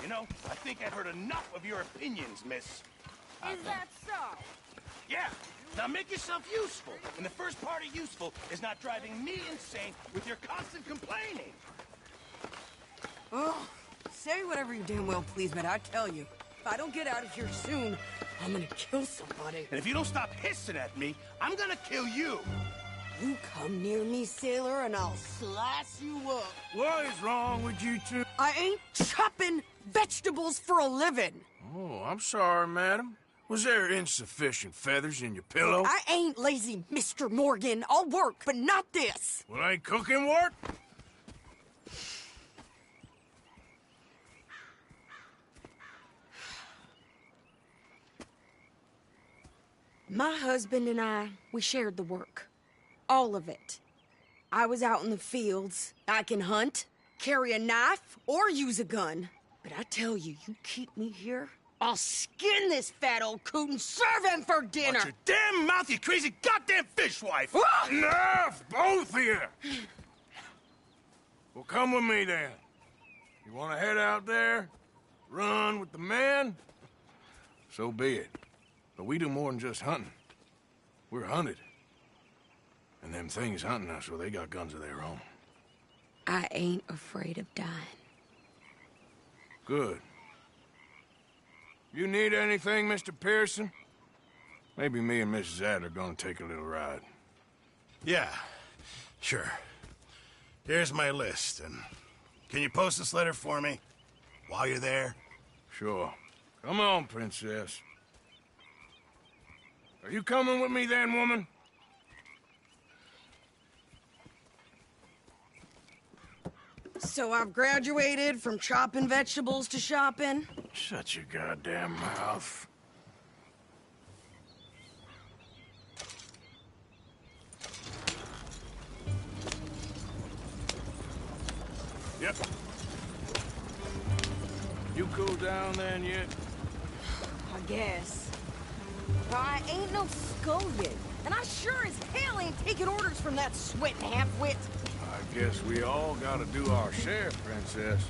You know, I think I've heard enough of your opinions, miss. Is that so? Yeah. Now make yourself useful. And the first part of useful is not driving me insane with your constant complaining. Oh, say whatever you damn well please, but I tell you, if I don't get out of here soon, I'm gonna kill somebody. And if you don't stop hissing at me, I'm gonna kill you. You come near me, sailor, and I'll slice you up. What is wrong with you two? I ain't chopping vegetables for a living. Oh, I'm sorry, madam. Was there insufficient feathers in your pillow? I ain't lazy, Mr. Morgan. I'll work, but not this. Well, ain't cooking work? My husband and I, we shared the work. All of it. I was out in the fields. I can hunt, carry a knife, or use a gun. But I tell you, you keep me here, I'll skin this fat old coot and serve him for dinner. Watch your damn mouth, you crazy goddamn fishwife! Enough, both of you! Well, come with me then. You want to head out there, run with the men? So be it. But we do more than just hunting. We're hunted. And them things hunting us, well, they got guns of their own. I ain't afraid of dying. Good. You need anything, Mr. Pearson? Maybe me and Mrs. Ad are gonna take a little ride. Yeah, sure. Here's my list, and can you post this letter for me while you're there? Sure. Come on, princess. Are you coming with me then, woman? So I've graduated from chopping vegetables to shopping? Shut your goddamn mouth. Yep. You cool down then yet? I guess. I ain't no scullion, and I sure as hell ain't taking orders from that sweating half-wit. I guess we all gotta do our share, princess.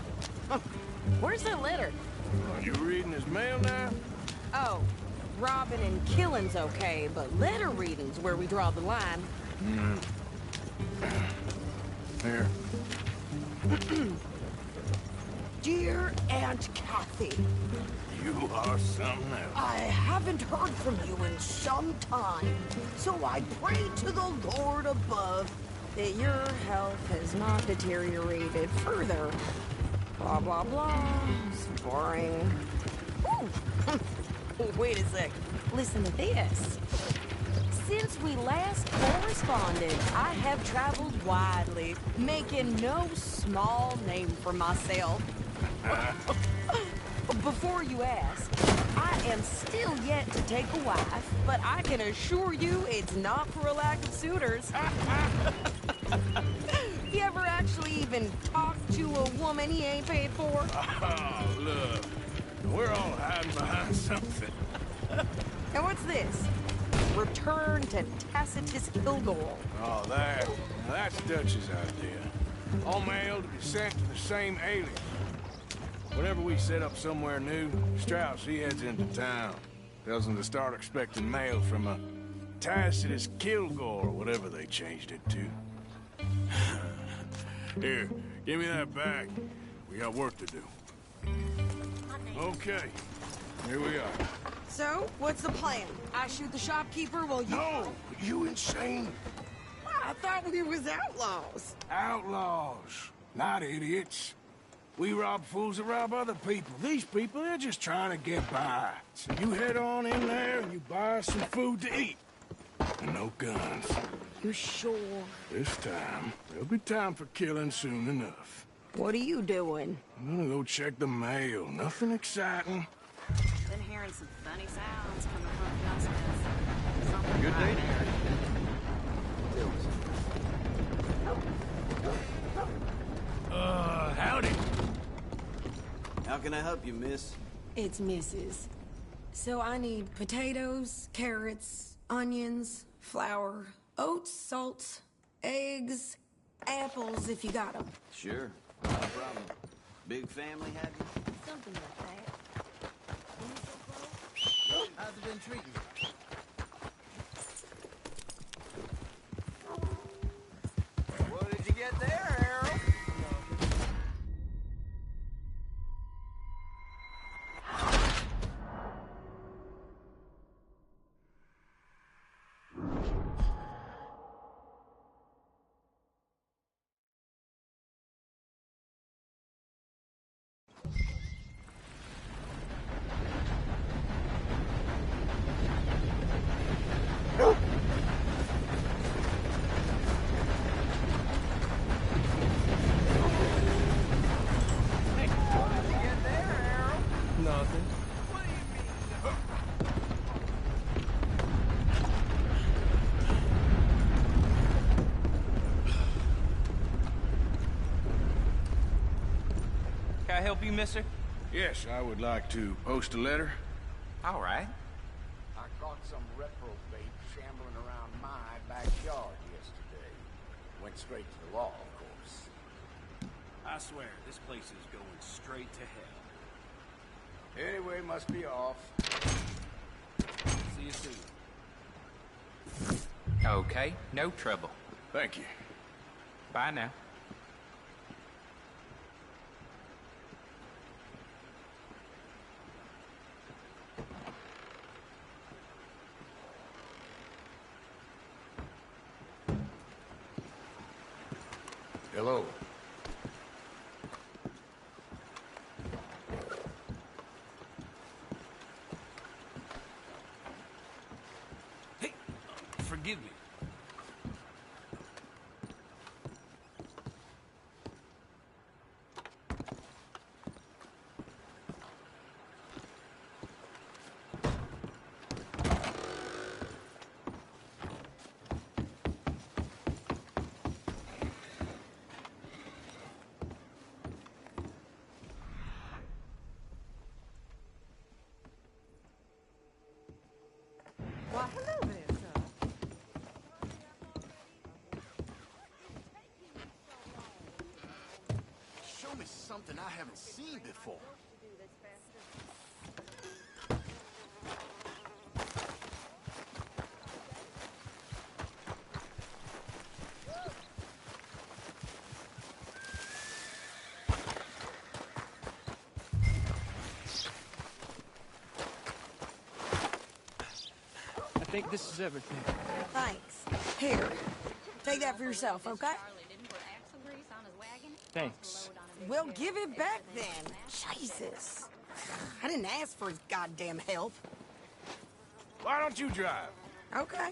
Where's that letter? Are you reading his mail now? Oh, robbing and killing's okay, but letter reading's where we draw the line. Here. Dear Aunt Kathy, You are something else. I haven't heard from you in some time, so I pray to the Lord above that your health has not deteriorated further. Blah, blah, blah. It's boring. Ooh. Wait a sec. Listen to this. Since we last corresponded, I have traveled widely, making no small name for myself. Before you ask, I am still yet to take a wife, but I can assure you it's not for a lack of suitors. You ever actually even talked to a woman he ain't paid for? Oh, look. We're all hiding behind something. And what's this? Return to Tacitus Kilgore. Oh, that. Now that's Dutch's idea. All mail to be sent to the same alias. Whenever we set up somewhere new, Strauss, he heads into town. Tells them to start expecting mail from a Tacitus Kilgore, or whatever they changed it to. Here, give me that back. We got work to do. Okay, here we are. So, what's the plan? I shoot the shopkeeper while you... No! You insane? I thought we was outlaws. Outlaws, not idiots. We rob fools that rob other people. These people, they're just trying to get by. So you head on in there and you buy us some food to eat. And no guns. You sure? This time, there'll be time for killing soon enough. What are you doing? I'm gonna go check the mail. Nothing exciting. Been hearing some funny sounds coming from Justice. Something Good day. Howdy. How can I help you, miss? It's Mrs. So I need potatoes, carrots, onions, flour, oats, salt, eggs, apples if you got them. Sure, no problem. Big family, have you? Something like that. How's it been treating you? What did you get there, Harold? Nothing. Can I help you, mister? Yes, I would like to post a letter. All right. I caught some reprobate shambling around my backyard yesterday. Went straight to the law, of course. I swear, this place is going straight to hell. Anyway, must be off. See you soon. Okay, no trouble. Thank you. Bye now. Hello. Hey, forgive me. Why, hello there, sir. Show me something I haven't seen before. I think this is everything. Thanks. Here, take that for yourself, okay? Thanks. Well, give it back then. Jesus. I didn't ask for his goddamn help. Why don't you drive? Okay.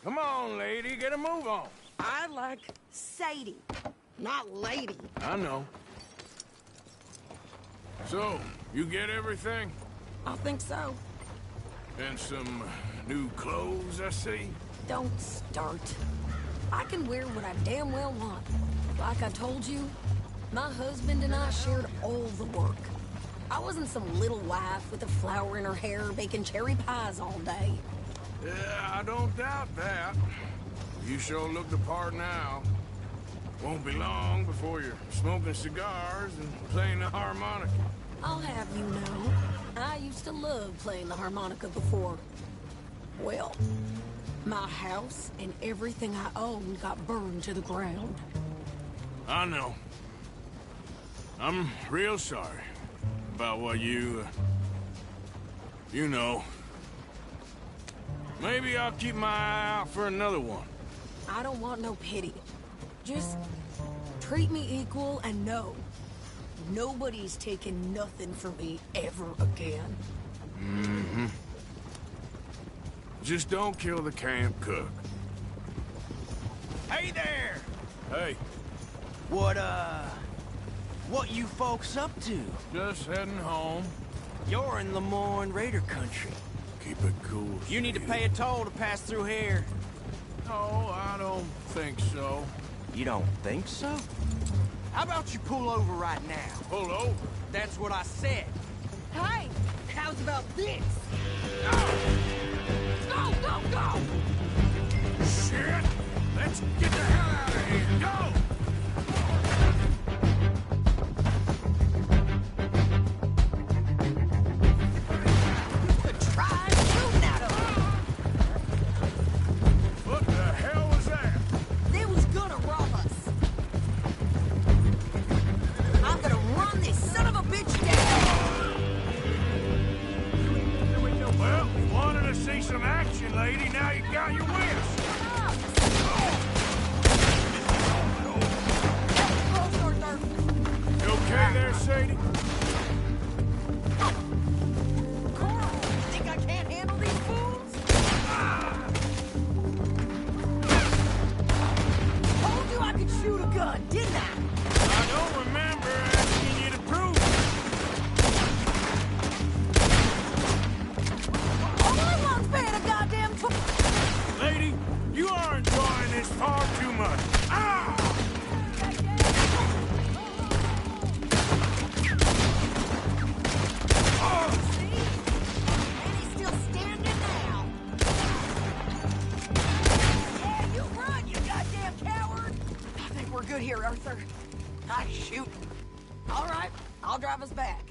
Come on, lady, get a move on. I like Sadie, not lady. I know. So, you get everything? I think so. And some new clothes, I see? Don't start. I can wear what I damn well want. Like I told you, my husband and I shared all the work. I wasn't some little wife with a flower in her hair baking cherry pies all day. Yeah, I don't doubt that. You sure look the part now. Won't be long before you're smoking cigars and playing the harmonica. I'll have you know, I used to love playing the harmonica before. Well, my house and everything I owned got burned to the ground. I know. I'm real sorry about what you know. Maybe I'll keep my eye out for another one. I don't want no pity. Just treat me equal and know nobody's taking nothing from me ever again. Mm-hmm. Just don't kill the camp cook. Hey there! Hey, What you folks up to? just heading home. You're in Lemoyne Raider country. Keep it cool. You need to Steve. pay a toll to pass through here. No, I don't think so. You don't think so? How about you pull over right now? Pull over. That's what I said. Hey, how's about this? Go, go, go! Shit! Let's get the hell out of here. Go! Ah, shoot. All right, I'll drive us back.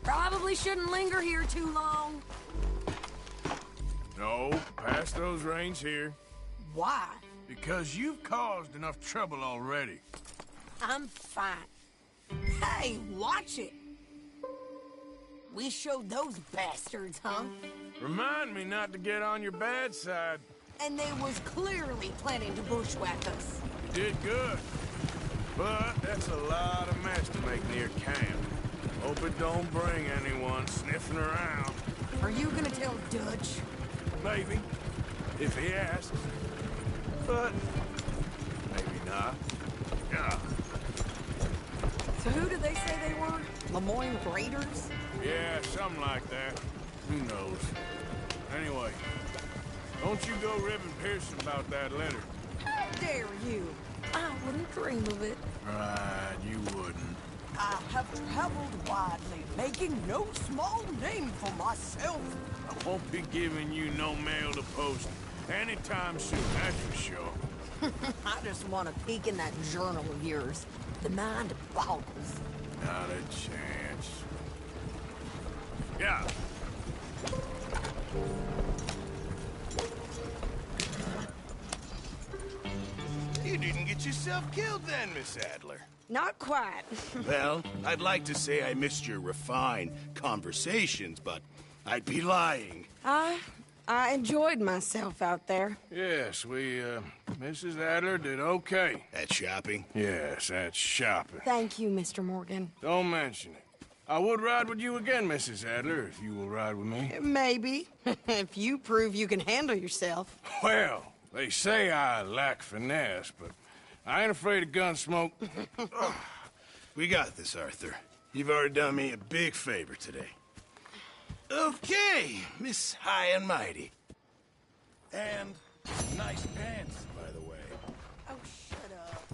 Probably shouldn't linger here too long. No, past those reins here. Why? Because you've caused enough trouble already. I'm fine. Hey, watch it. We showed those bastards, huh? Remind me not to get on your bad side. And they was clearly planning to bushwhack us. You did good. But that's a lot of mess to make near camp. Hope it don't bring anyone sniffing around. Are you gonna tell Dutch? Maybe, if he asks. But maybe not. Yeah. So who did they say they were? Lemoyne Raiders? Yeah, something like that. Who knows? Anyway, don't you go ribbing Pearson about that letter. How dare you? I wouldn't dream of it. Right, you wouldn't. I have traveled widely, making no small name for myself. I won't be giving you no mail to post anytime soon, that's for sure. I just want to peek in that journal of yours. The mind boggles. Not a chance. Yeah. You didn't get yourself killed then, Miss Adler. Not quite. Well, I'd like to say I missed your refined conversations, but I'd be lying. I enjoyed myself out there. Yes, Mrs. Adler did okay. At shopping? Yes, that's shopping. Thank you, Mr. Morgan. Don't mention it. I would ride with you again, Mrs. Adler, if you will ride with me. Maybe. If you prove you can handle yourself. Well, they say I lack finesse, but I ain't afraid of gun smoke. We got this, Arthur. You've already done me a big favor today. Okay, Miss High and Mighty. And nice pants, by the way. Oh, shut up.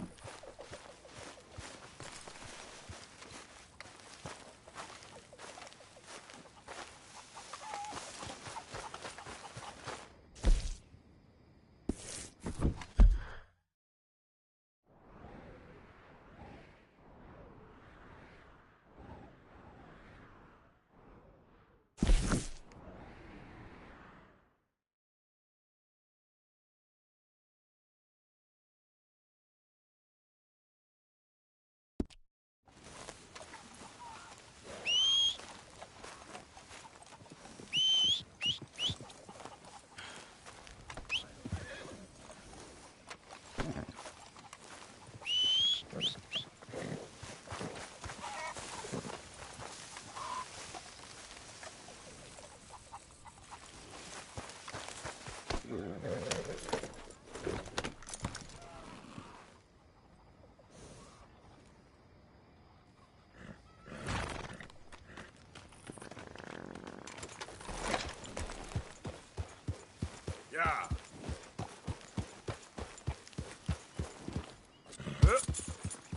Yeah.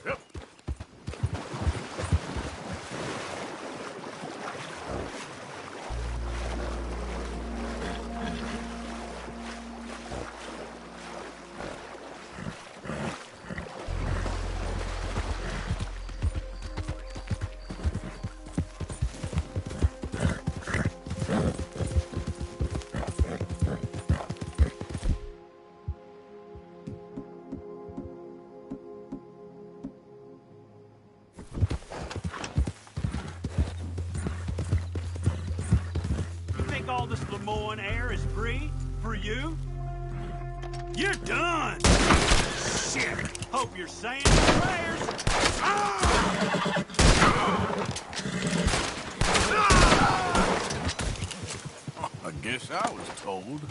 Yep. All this Lemoyne air is free for you? You're done! Shit! Hope you're saying your prayers! Ah! I guess I was told.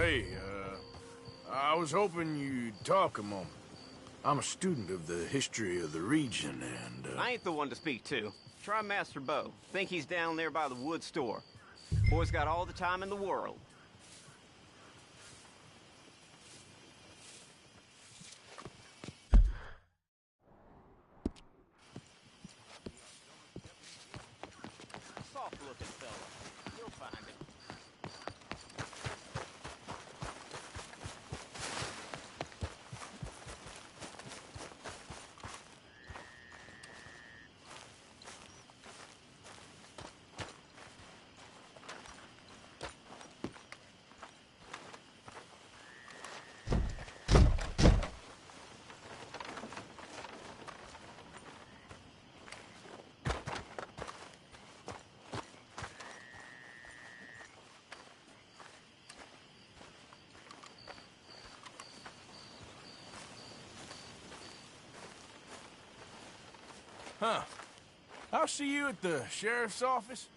Hey, I was hoping you'd talk a moment. I'm a student of the history of the region, and, I ain't the one to speak to. Try Master Bo. Think he's down there by the wood store. Boy's got all the time in the world. Soft-looking fella. You'll find him. Huh. I'll see you at the sheriff's office.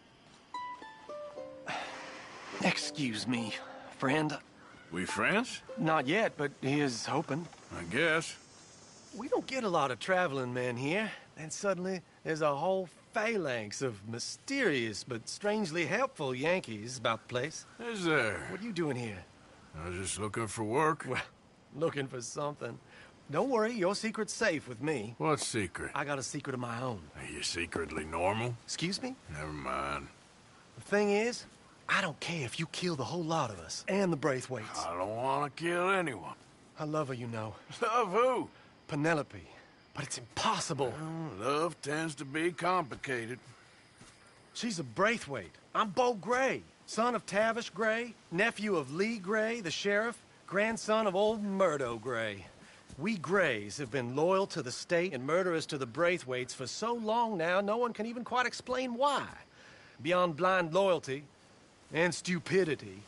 Excuse me, friend. We friends? Not yet, but he is hoping. I guess. We don't get a lot of traveling men here, and suddenly there's a whole phalanx of mysterious but strangely helpful Yankees about the place. Is there? What are you doing here? I was just looking for work. Well, looking for something. Don't worry, your secret's safe with me. What secret? I got a secret of my own. Are you secretly normal? Excuse me? Never mind. The thing is, I don't care if you kill the whole lot of us, and the Braithwaites. I don't want to kill anyone. I love her, you know. Love who? Penelope. But it's impossible. Well, love tends to be complicated. She's a Braithwaite. I'm Bo Gray, son of Tavish Gray, nephew of Lee Gray, the sheriff, grandson of old Murdo Gray. We Grays have been loyal to the state and murderous to the Braithwaites for so long now, no one can even quite explain why. Beyond blind loyalty and stupidity,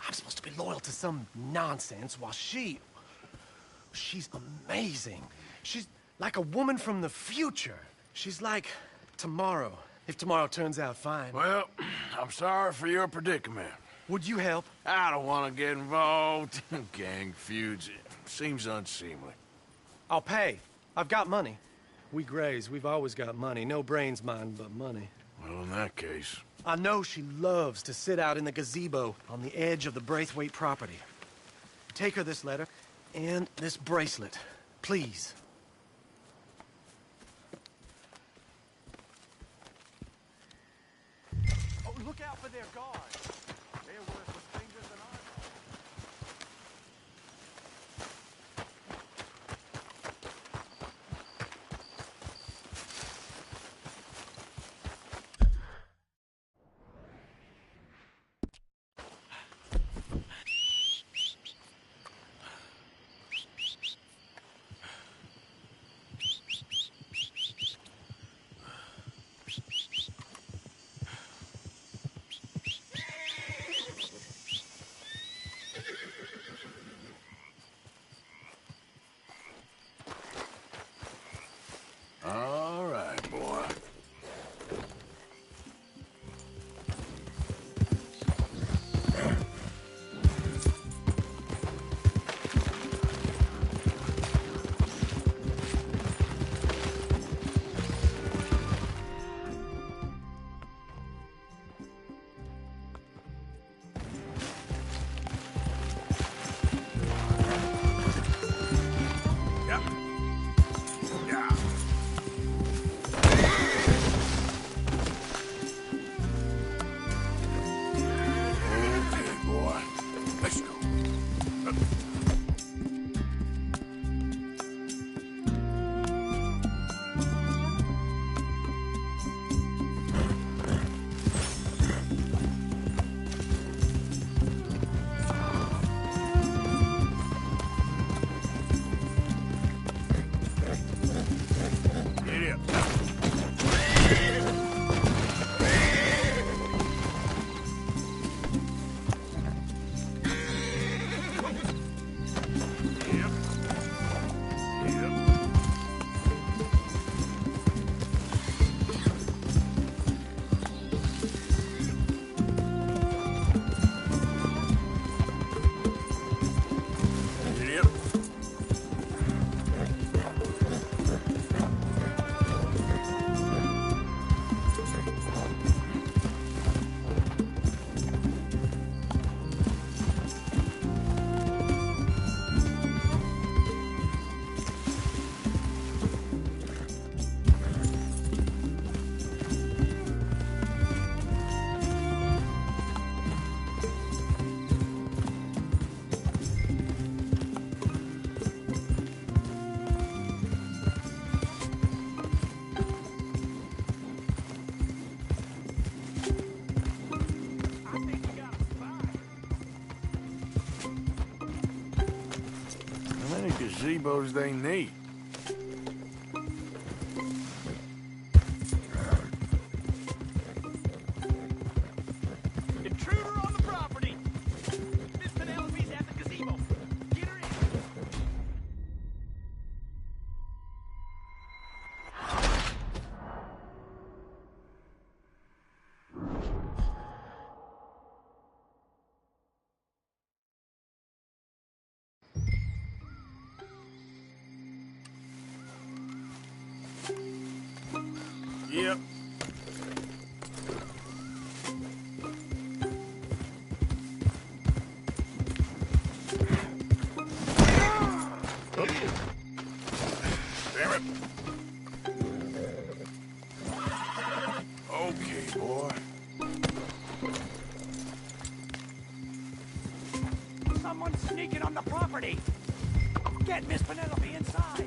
I'm supposed to be loyal to some nonsense while she's amazing. She's like a woman from the future. She's like tomorrow, if tomorrow turns out fine. Well, I'm sorry for your predicament. Would you help? I don't want to get involved in gang feuds. It seems unseemly. I'll pay. I've got money. We Grays, we've always got money. No brains, mind, but money. Well, in that case... I know she loves to sit out in the gazebo on the edge of the Braithwaite property. Take her this letter and this bracelet, please. Oh, look out for their guards. They're worth with fingers and arms. gazebos they need. Intruder on the property! Miss Penelope's at the gazebo. Get her in. Yep. Damn it. Okay, boy. Someone's sneaking on the property. Get Miss Penelope inside.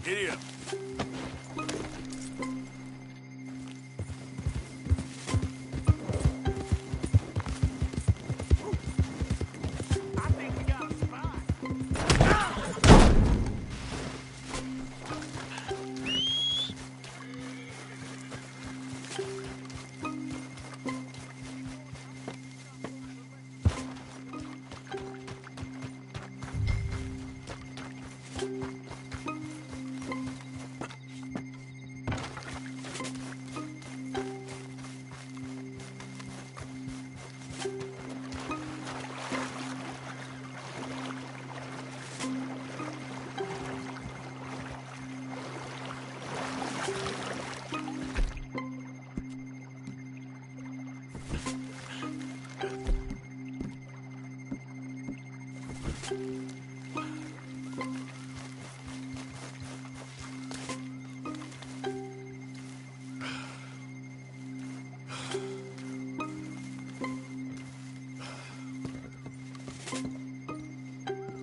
Giddy up. I think we got a spy.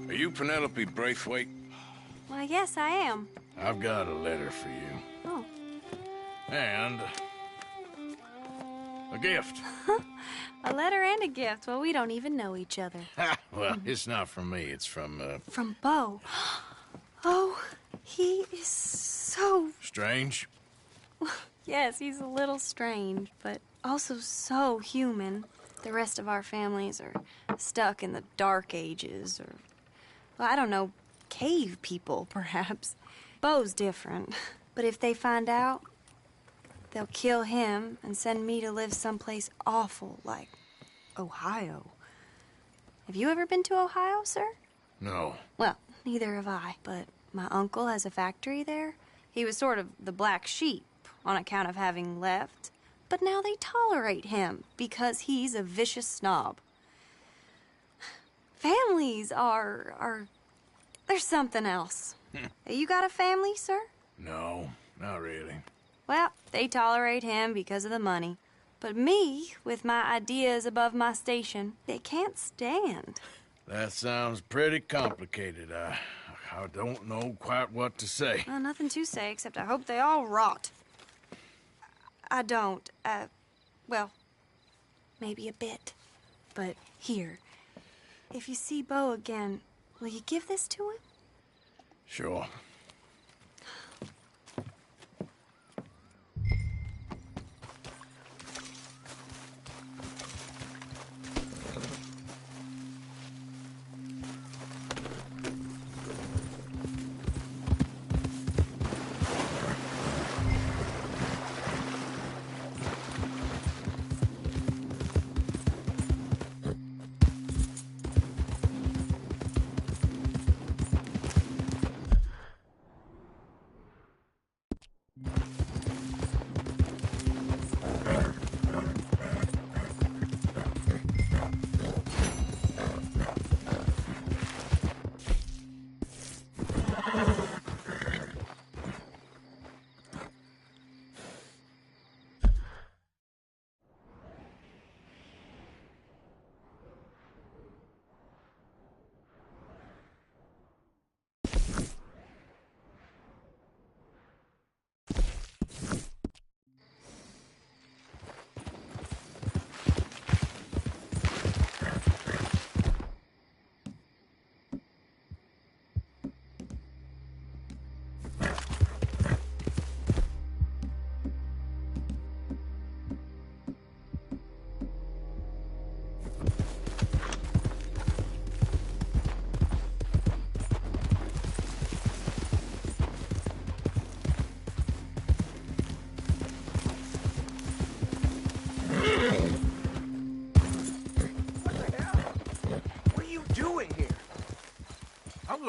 Are you Penelope Braithwaite? Well, yes, I am. I've got a letter for you. Oh. And a gift. A letter and a gift. Well, we don't even know each other. Well, it's not from me. It's from, From Bo. Oh, he is so... Strange. Yes, he's a little strange, but also so human. The rest of our families are stuck in the dark ages, or, well, I don't know, cave people, perhaps. Bo's different. But if they find out, they'll kill him and send me to live someplace awful like Ohio. Have you ever been to Ohio, sir? No. Well, neither have I, but my uncle has a factory there. He was sort of the black sheep on account of having left, but now they tolerate him because he's a vicious snob. Families are there's something else. You got a family, sir? No, not really. Well, they tolerate him because of the money. But me, with my ideas above my station, they can't stand. That sounds pretty complicated. I don't know quite what to say. Well, nothing to say, except I hope they all rot. I don't. Well, maybe a bit. But here, if you see Bo again, will you give this to him? Sure.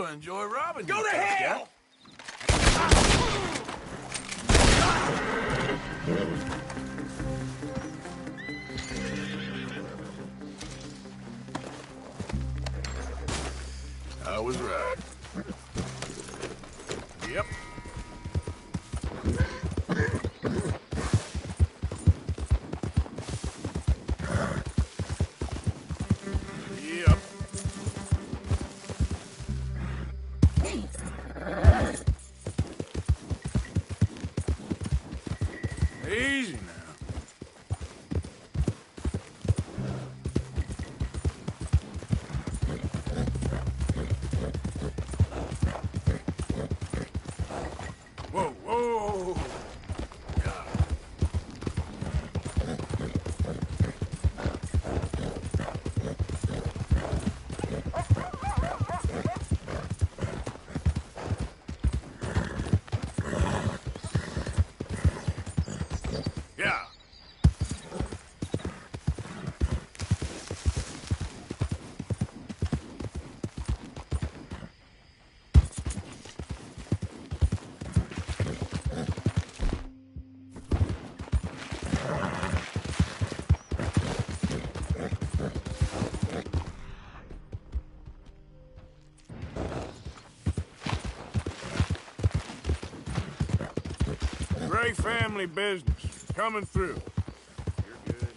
I enjoy robbing Go you, to tough hell! guy. I was right. Yep. Yep. Easy now. Whoa, whoa. Yeah. Great family business. Coming through. You're good.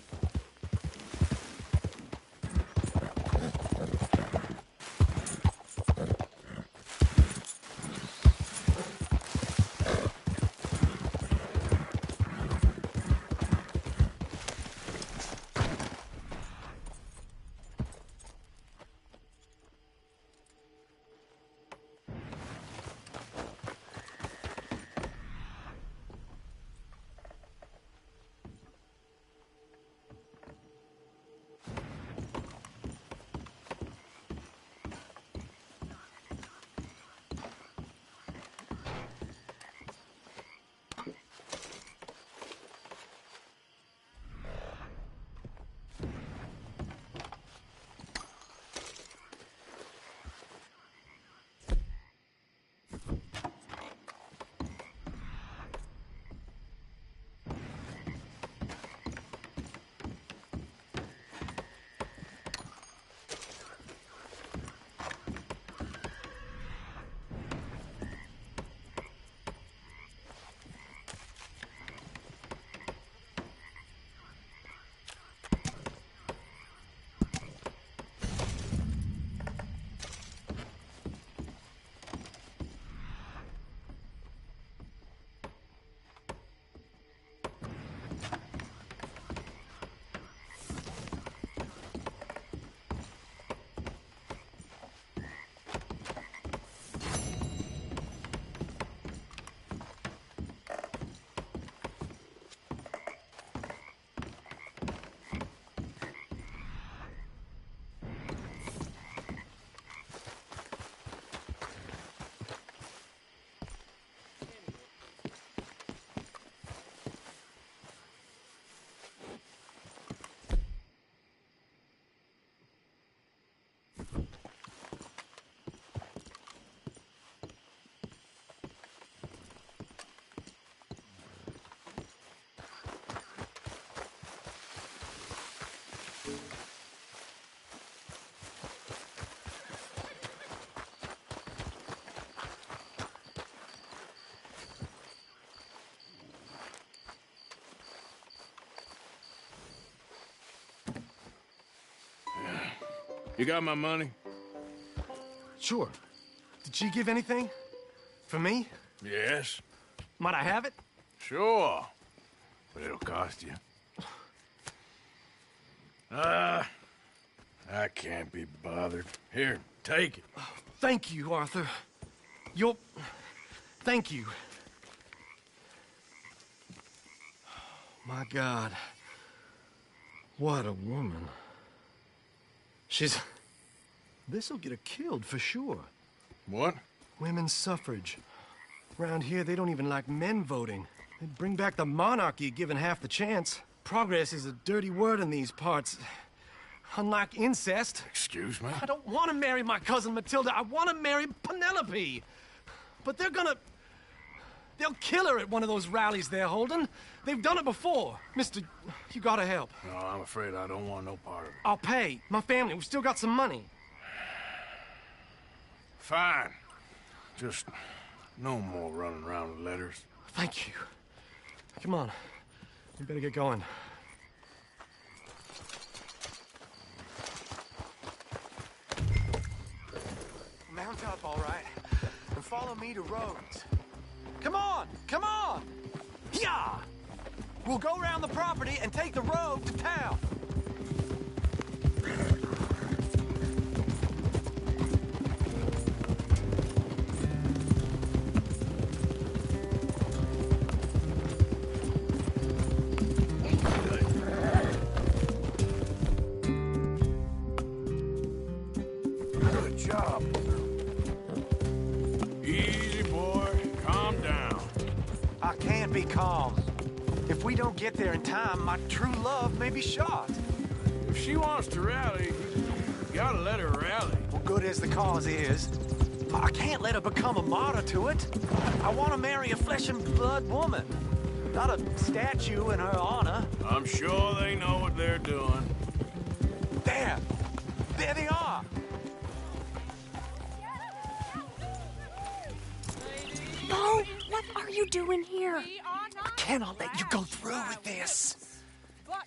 You got my money? Sure. Did she give anything? For me? Yes. Might I have it? Sure. But it'll cost you. I can't be bothered. Here, take it. Thank you, Arthur. You'll... Thank you. My God. What a woman. She's... This'll get her killed for sure. What? Women's suffrage. Around here, they don't even like men voting. They'd bring back the monarchy given half the chance. Progress is a dirty word in these parts. Unlike incest. Excuse me? I don't want to marry my cousin Matilda. I want to marry Penelope. But they'll kill her at one of those rallies they're holding. They've done it before. Mister, you gotta help. No, I'm afraid I don't want no part of it. I'll pay. My family, we've still got some money. Fine. Just no more running around with letters. Thank you. Come on. We better get going. Mount up, all right, and follow me to Rhodes. Come on! Come on! Yeah! We'll go around the property and take the road to town. Good job. Easy, boy. Calm down. I can't be calm. If we don't get there in time, my true love may be shot. If she wants to rally, you gotta let her rally. Well, good as the cause is, I can't let her become a martyr to it. I want to marry a flesh and blood woman, not a statue in her honor. I'm sure they know what they're doing. There! There they are! Bo, what are you doing here? I cannot let you go through with this.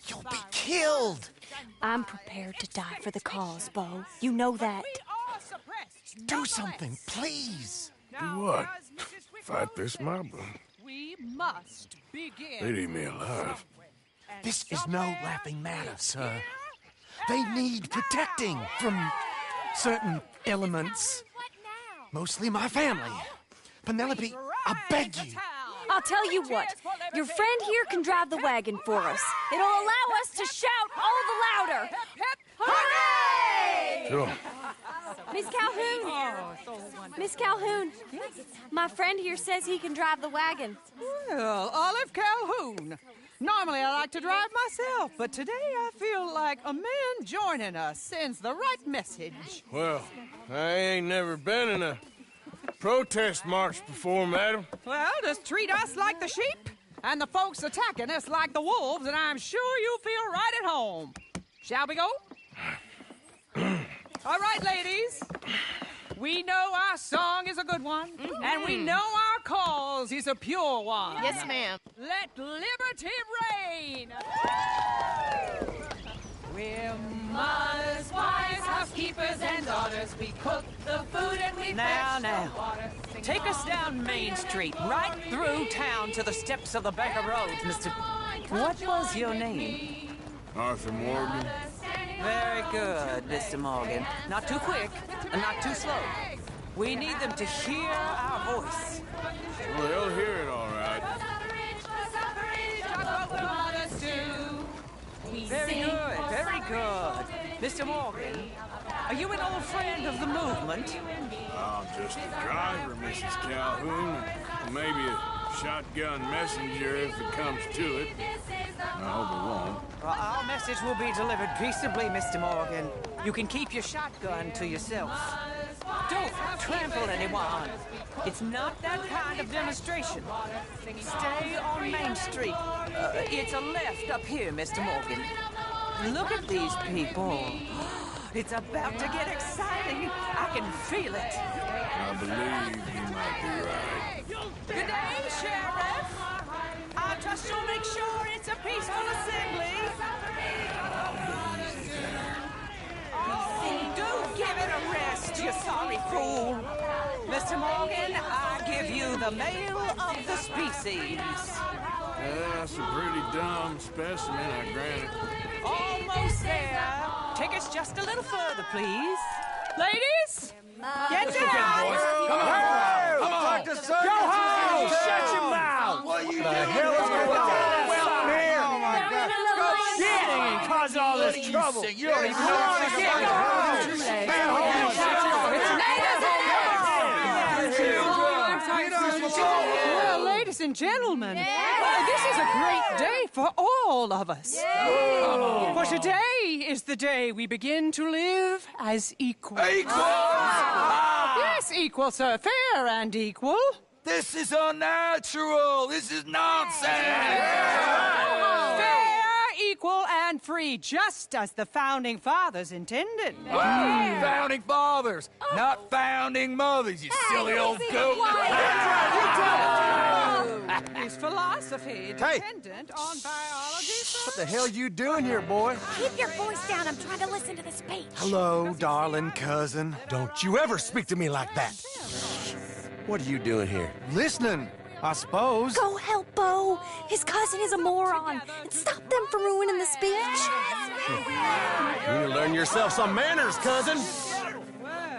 You'll be killed. I'm prepared to die for the cause, Bo. You know that. Do something, please. Do what? Fight this mob? We must begin. They'd eat me alive. This is no laughing matter, sir. They need protecting from certain elements. Mostly my family. Penelope, I beg you. I'll tell you what. Your friend here can drive the wagon for us. It'll allow us to shout all the louder. Hooray! Sure. Miss Calhoun. Miss Calhoun. My friend here says he can drive the wagon. Well, Olive Calhoun. Normally I like to drive myself, but today I feel like a man joining us sends the right message. Well, I ain't never been in a protest march before, madam. Well, just treat us like the sheep, and the folks attacking us like the wolves, and I'm sure you'll feel right at home. Shall we go? All right, ladies. We know our song is a good one, and we know our cause is a pure one. Yes, ma'am. Let liberty reign! We're mothers, wives, housekeepers, and daughters. We cook the food and we fetch the water. Take us down Main Street, right through town to the steps of the Becker Roads, Mr. What was your name? Arthur Morgan. Very good, Mr. Morgan. Not too quick, and not too slow. We need them to hear our voice. Well, they'll hear it all right. Very good, very good. Mr. Morgan, are you an old friend of the movement? I'm just a driver, Mrs. Calhoun, and maybe a shotgun messenger if it comes to it. I hope it won't. Well, our message will be delivered peaceably, Mr. Morgan. You can keep your shotgun to yourself. Don't trample anyone. It's not that kind of demonstration. Stay on Main Street. It's a left up here, Mr. Morgan. Look at these people. It's about to get exciting. I can feel it. I believe you might be right. Good day, Sheriff. I trust you'll make sure it's a peaceful assembly. Oh, do give it a rest, you sorry fool. Mr. Morgan, I give you the male of the species. That's a pretty dumb specimen, I grant it. Almost there. Take us just a little further, please. Ladies, get down! Come on! Dr. Go home! Shut your mouth! What you the hell is going on? Well, here! Oh, my God. Shit! And cause all this trouble. You don't even know what to get. Go home! Well, ladies, Ladies and gentlemen, this is a great day for all of us. For today is the day we begin to live as equals. Yes, equal, sir. Fair and equal. This is unnatural. This is nonsense. Fair, equal, and free, just as the Founding Fathers intended. Founding Fathers, not founding mothers, you silly old goat. Is philosophy dependent on biology, sir? What the hell you doing here, boy? Keep your voice down. I'm trying to listen to the speech. Hello, darling cousin. Don't you ever speak to me like that. What are you doing here? Listening, I suppose. Go help Bo. His cousin is a moron. And stop them from ruining the speech. You need to learn yourself some manners, cousin.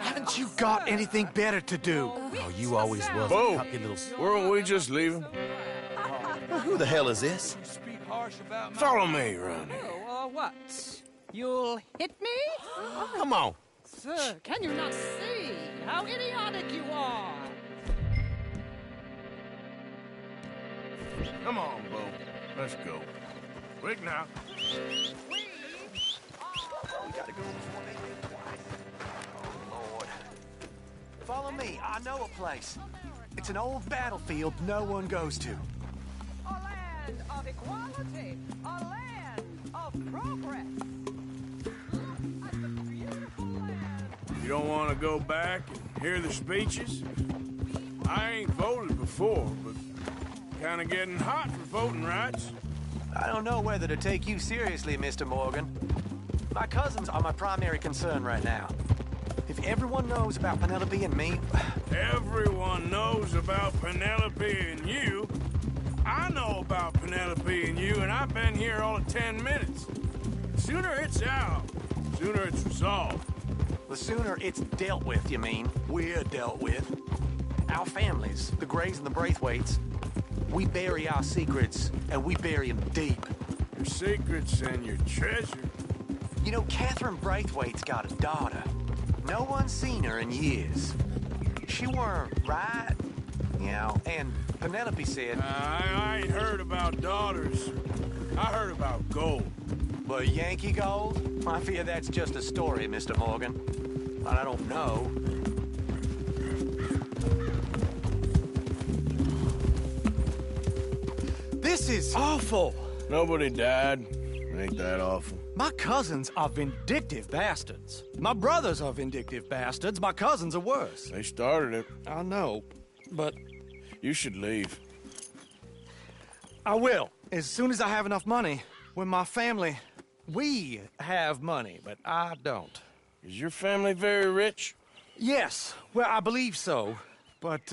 Haven't you got anything better to do? Oh, you always was Bo, a cocky little... weren't we just leaving? Who the hell is this? Follow me around here. What? You'll hit me? Come on. Sir, can you not see how idiotic you are? Come on, Bo. Let's go. Quick now. We gotta go before they get quiet. Oh, Lord. Follow me. I know a place. It's an old battlefield no one goes to. A land of equality. A land of progress. You don't want to go back and hear the speeches? I ain't voted before, but kind of getting hot for voting rights. I don't know whether to take you seriously, Mr. Morgan. My cousins are my primary concern right now. If everyone knows about Penelope and me... Everyone knows about Penelope and you. I know about Penelope and you, and I've been here all of 10 minutes. Sooner it's out, sooner it's resolved. The sooner it's dealt with, you mean? We're dealt with. Our families, the Grays and the Braithwaites, we bury our secrets, and we bury them deep. Your secrets and your treasure. You know, Catherine Braithwaite's got a daughter. No one's seen her in years. She weren't right, you know, and Penelope said... I ain't heard about daughters. I heard about gold. But Yankee gold? I fear that's just a story, Mr. Morgan. But I don't know. This is awful. Nobody died. It ain't that awful. My cousins are vindictive bastards. My brothers are vindictive bastards. My cousins are worse. They started it. I know, but... You should leave. I will, as soon as I have enough money. When my family... We have money, but I don't. Is your family very rich? Yes, well, I believe so. But,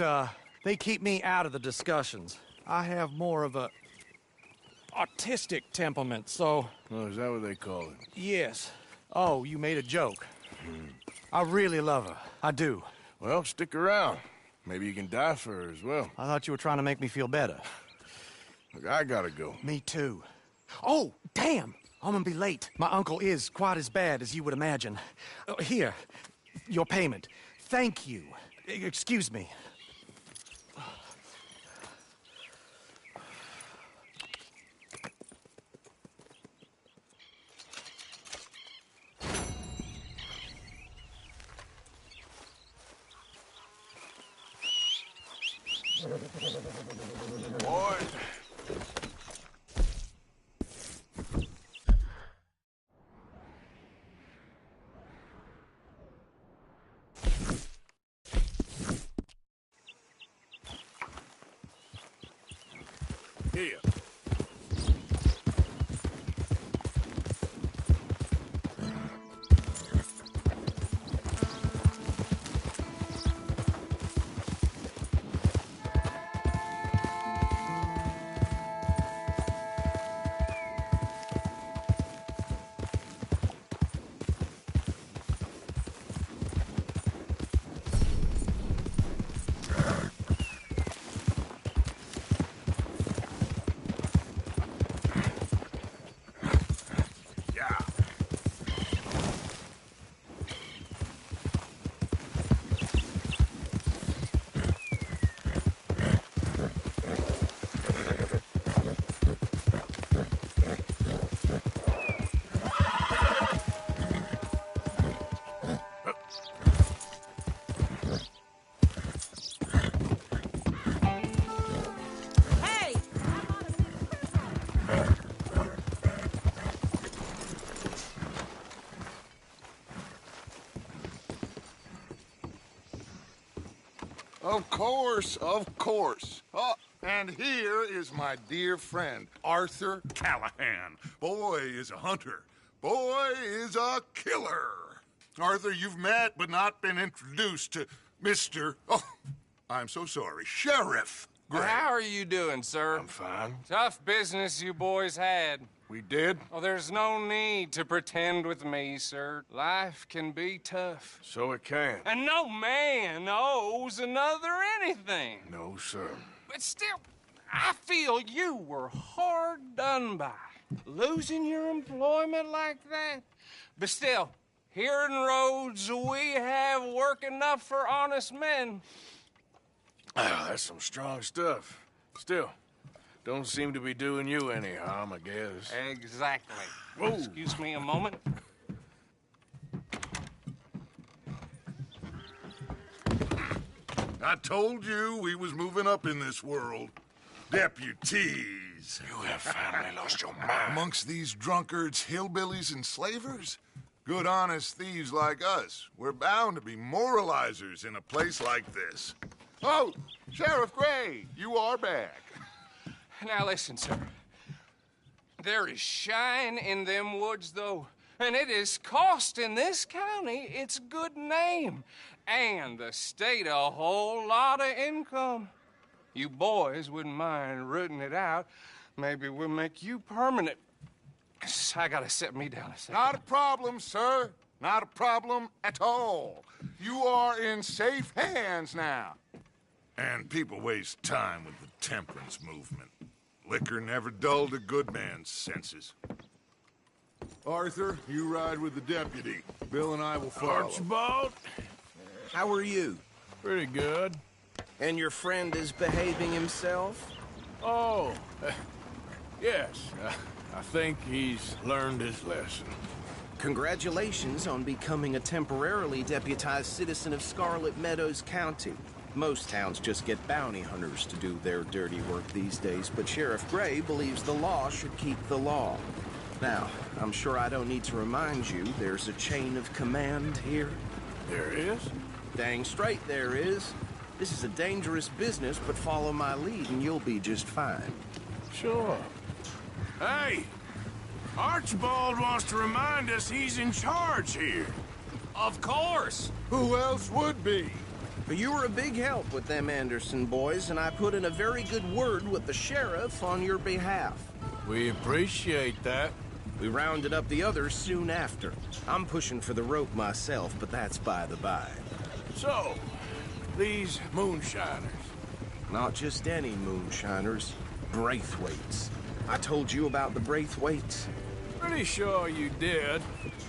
they keep me out of the discussions. I have more of a... artistic temperament, so... Oh, is that what they call it? Yes. Oh, you made a joke. I really love her. I do. Well, stick around. Maybe you can die for her as well. I thought you were trying to make me feel better. Look, I gotta go. Me too. Oh, damn! I'm gonna be late. My uncle is quite as bad as you would imagine. Here, your payment. Thank you. Excuse me. Boy. Here. Of course, of course. Oh, and here is my dear friend, Arthur Callahan. Boy is a hunter. Boy is a killer. Arthur, you've met but not been introduced to Mr. Oh, I'm so sorry, Sheriff Gray. How are you doing, sir? I'm fine. Tough business you boys had. We did? Oh, there's no need to pretend with me, sir. Life can be tough. So it can. And no man owes another anything. No, sir. But still, I feel you were hard done by. Losing your employment like that. But still, here in Rhodes, we have work enough for honest men. Oh, that's some strong stuff. Still, don't seem to be doing you any harm, I guess. Exactly. Whoa. Excuse me a moment. I told you we was moving up in this world. Deputies. You have finally lost your mind. Amongst these drunkards, hillbillies, and slavers? Good, honest thieves like us. We're bound to be moralizers in a place like this. Oh, Sheriff Gray, you are back. Now listen, sir. There is shine in them woods, though, and it is costing this county its good name and the state a whole lot of income. You boys wouldn't mind rooting it out. Maybe we'll make you permanent. I gotta sit me down a second. Not a problem, sir. Not a problem at all. You are in safe hands now. And people waste time with the temperance movement. Liquor never dulled a good man's senses. Arthur, you ride with the deputy. Bill and I will follow. Archibald? How are you? Pretty good. And your friend is behaving himself? Oh, yes. I think he's learned his lesson. Congratulations on becoming a temporarily deputized citizen of Scarlet Meadows County. Most towns just get bounty hunters to do their dirty work these days, but Sheriff Gray believes the law should keep the law. Now, I'm sure I don't need to remind you there's a chain of command here. There is? Dang straight there is. This is a dangerous business, but follow my lead and you'll be just fine. Sure. Hey! Archibald wants to remind us he's in charge here. Of course! Who else would be? But you were a big help with them Anderson boys, and I put in a very good word with the sheriff on your behalf. We appreciate that. We rounded up the others soon after. I'm pushing for the rope myself, but that's by the by. So, these moonshiners. Not just any moonshiners, Braithwaites. I told you about the Braithwaites? Pretty sure you did.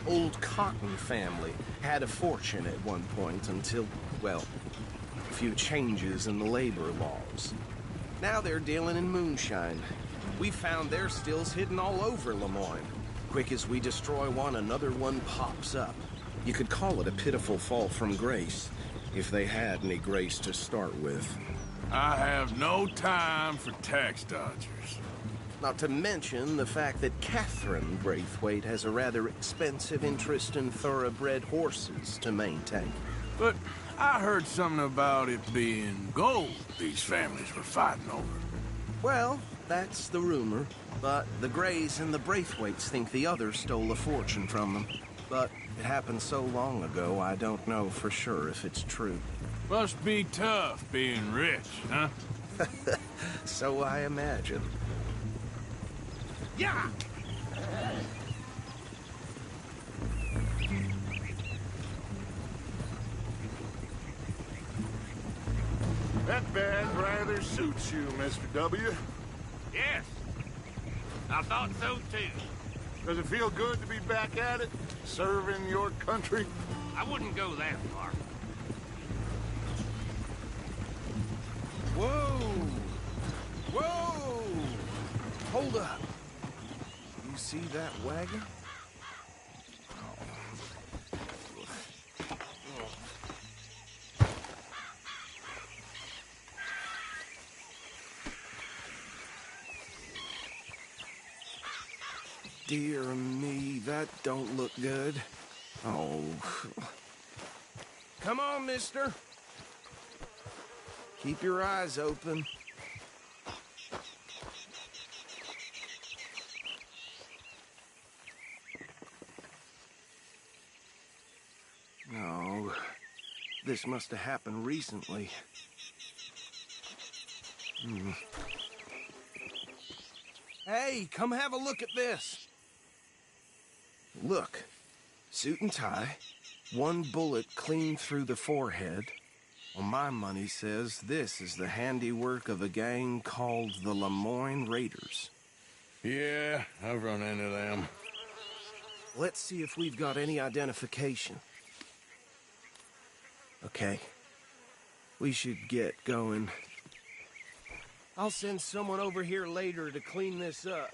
Old Cotton family had a fortune at one point until, well, a few changes in the labor laws. Now they're dealing in moonshine. We found their stills hidden all over Lemoyne. Quick as we destroy one, another one pops up. You could call it a pitiful fall from grace, if they had any grace to start with. I have no time for tax dodgers. Not to mention the fact that Catherine Braithwaite has a rather expensive interest in thoroughbred horses to maintain. But I heard something about it being gold these families were fighting over. Well, that's the rumor. But the Grays and the Braithwaites think the others stole a fortune from them. But it happened so long ago, I don't know for sure if it's true. Must be tough being rich, huh? So I imagine. Yeah! That badge rather suits you, Mr. W. Yes. I thought so, too. Does it feel good to be back at it, serving your country? I wouldn't go that far. Whoa! Whoa! Hold up. You see that wagon? Dear me, that don't look good. Oh. Come on, mister. Keep your eyes open. No, this must have happened recently. Hey, come have a look at this. Look, suit and tie, one bullet clean through the forehead. Well, my money says this is the handiwork of a gang called the Lemoyne Raiders. Yeah, I've run into them. Let's see if we've got any identification. Okay. We should get going. I'll send someone over here later to clean this up.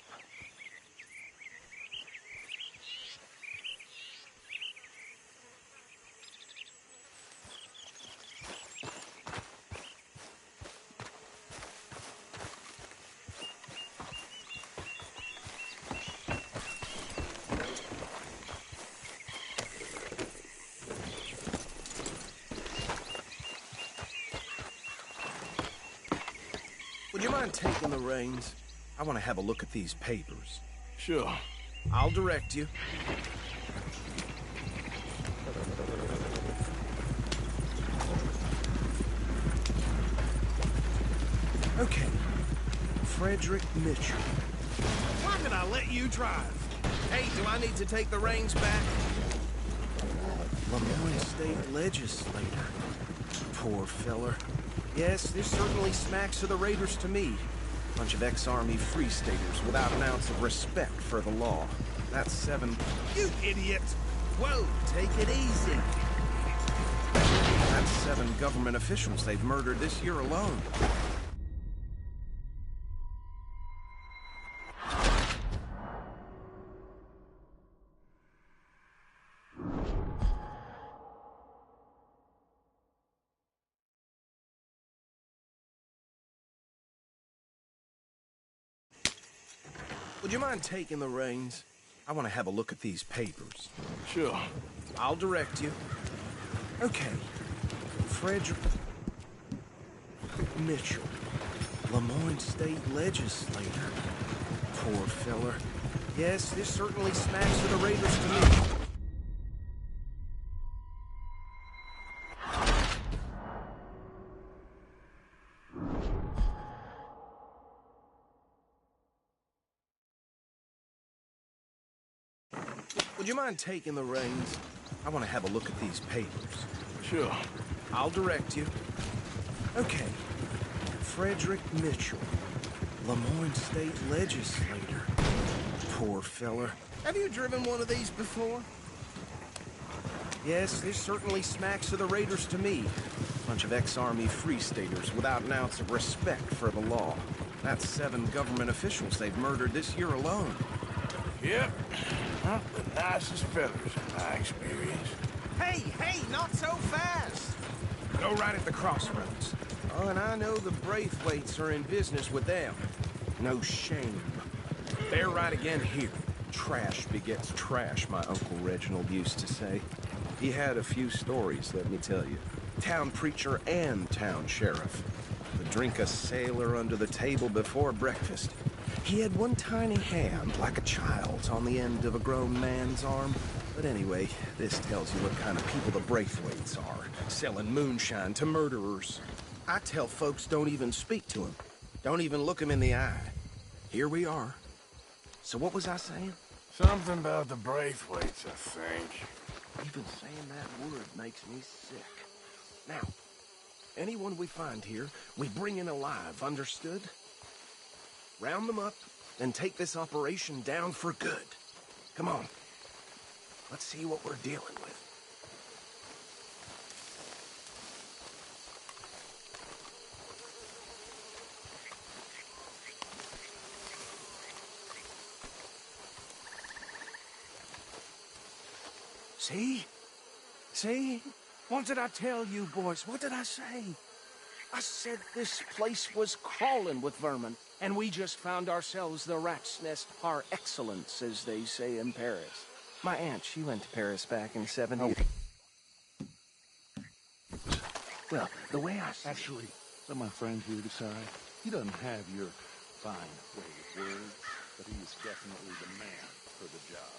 Would you mind taking the reins? I want to have a look at these papers. Sure. I'll direct you. Okay. Frederick Mitchell. Why did I let you drive? Hey, do I need to take the reins back? Lemoyne State Legislator. Poor feller. Yes, this certainly smacks of the Raiders to me. Bunch of ex-Army Free Staters without an ounce of respect for the law. That's 7... You idiot! Whoa, take it easy. That's 7 government officials they've murdered this year alone. Would you mind taking the reins? I want to have a look at these papers. Sure. I'll direct you. Okay. Frederick Mitchell. Lemoyne State Legislator. Poor feller. Yes, this certainly smacks of the Raiders to me. Would you mind taking the reins? I want to have a look at these papers. Sure. I'll direct you. Okay. Frederick Mitchell. Lemoyne State Legislator. Poor feller. Have you driven one of these before? Yes, this certainly smacks of the Raiders to me. Bunch of ex-Army Free Staters without an ounce of respect for the law. That's 7 government officials they've murdered this year alone. Yep. Not the nicest fellas, in my experience. Hey, not so fast! Go right at the crossroads. Oh, and I know the Braithwaites are in business with them. No shame. They're right again here. Trash begets trash, my Uncle Reginald used to say. He had a few stories, let me tell you. Town preacher and town sheriff. Would drink a sailor under the table before breakfast. He had one tiny hand, like a child's, on the end of a grown man's arm. But anyway, this tells you what kind of people the Braithwaites are, selling moonshine to murderers. I tell folks don't even speak to him. Don't even look him in the eye. Here we are. So what was I saying? Something about the Braithwaites, I think. Even saying that word makes me sick. Now, anyone we find here, we bring in alive, understood? Round them up, and take this operation down for good. Come on. Let's see what we're dealing with. See? See? What did I tell you, boys? What did I say? I said this place was crawling with vermin, and we just found ourselves the rat's nest par excellence, as they say in Paris. My aunt, she went to Paris back in '70. Well, the way I see Let my friend here decide. He doesn't have your fine way of words, but he is definitely the man for the job.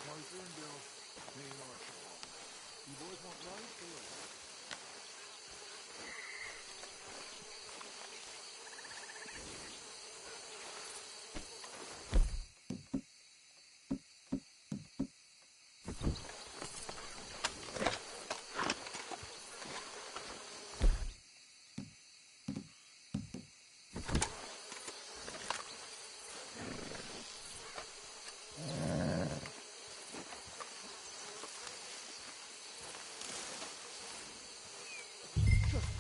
Martha and Bill, me and Archie. You boys want rice or what?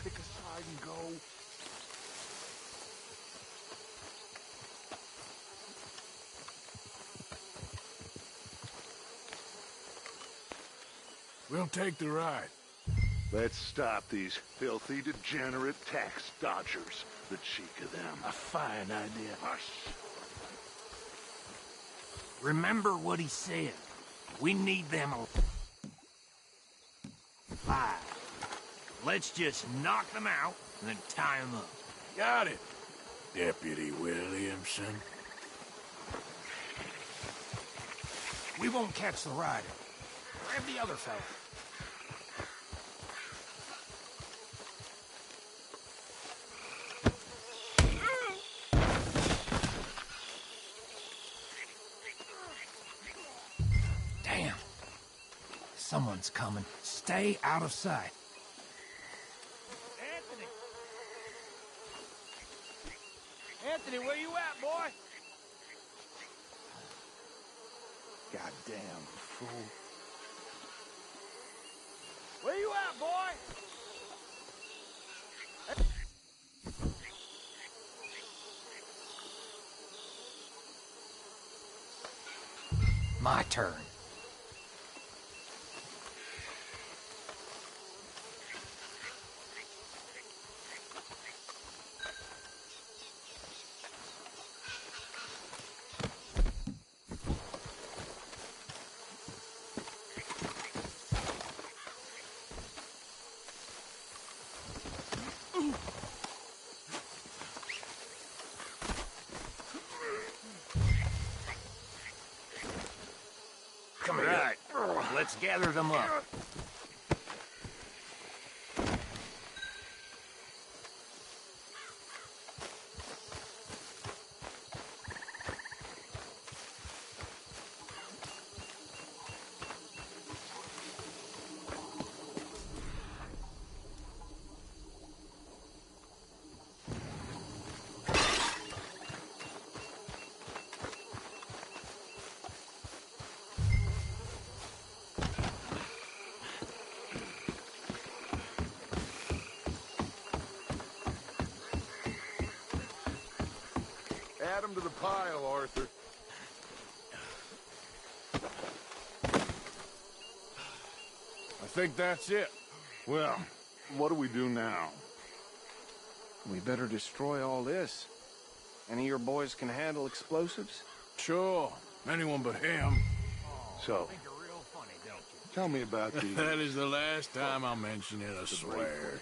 Pick a side and go. We'll take the ride. Let's stop these filthy, degenerate tax dodgers. The cheek of them. A fine idea. Hush. Remember what he said. We need them alive. Let's just knock them out and then tie them up. Got it, Deputy Williamson. We won't catch the rider. Grab the other fella. Damn. Someone's coming. Stay out of sight. Anthony, where you at, boy? Goddamn fool. Where you at, boy? My turn. Come here. Right. Let's gather them up. Add them to the pile, Arthur. I think that's it. Well, what do we do now? We better destroy all this. Any of your boys can handle explosives? Sure. Anyone but him. So, tell me about the... That is the last time I'll mention it, I swear.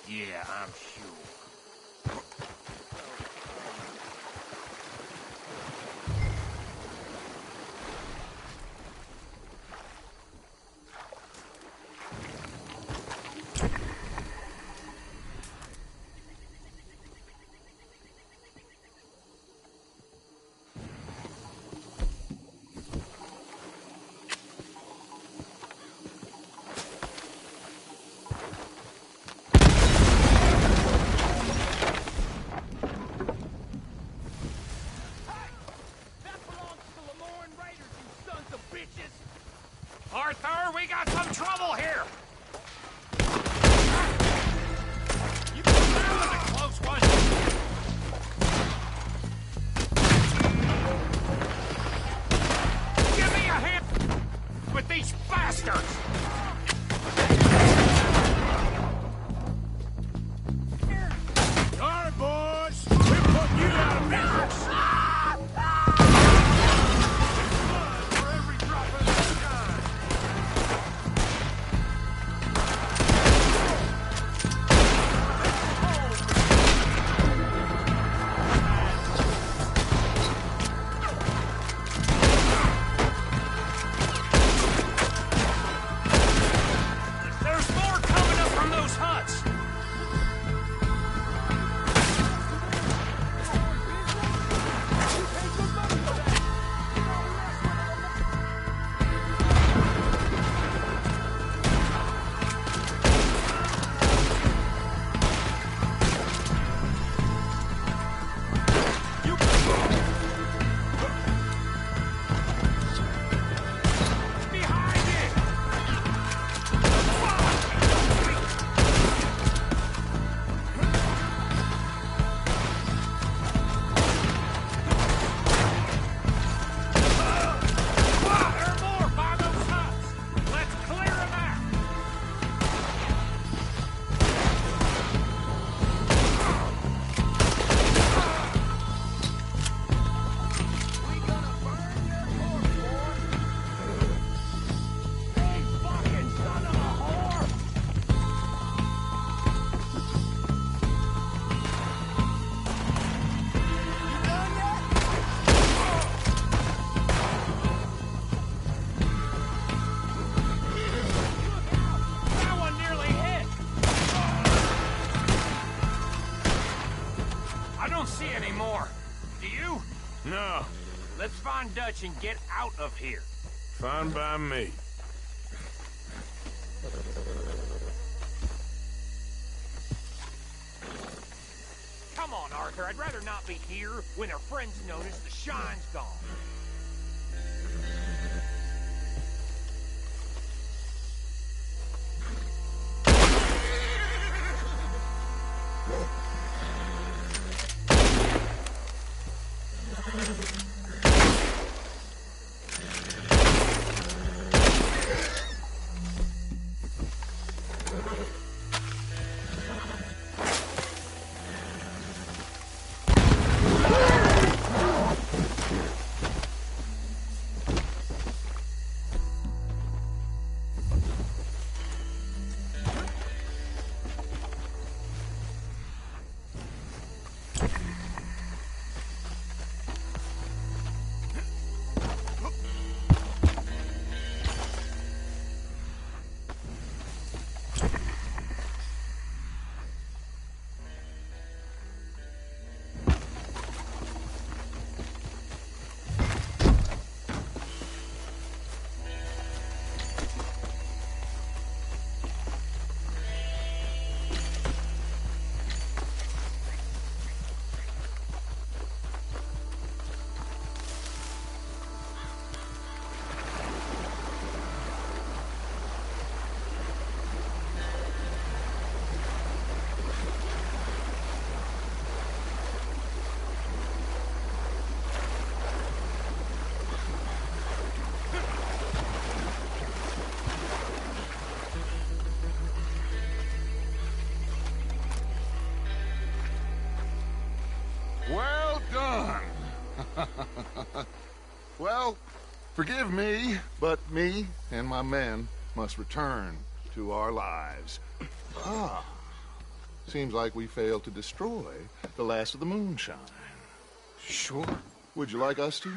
Yeah, I'm sure. Arthur, we got some trouble here! You can down with a close one! Give me a hand with these bastards! All right, boys. We're putting you out of business. Do you? No, Let's find Dutch and get out of here. fine by me. Come on, Arthur. I'd rather not be here when our friends notice the shine's gone. Well done. Well, forgive me, but me and my men must return to our lives. Ah, seems like we failed to destroy the last of the moonshine. Sure. Would you like us to?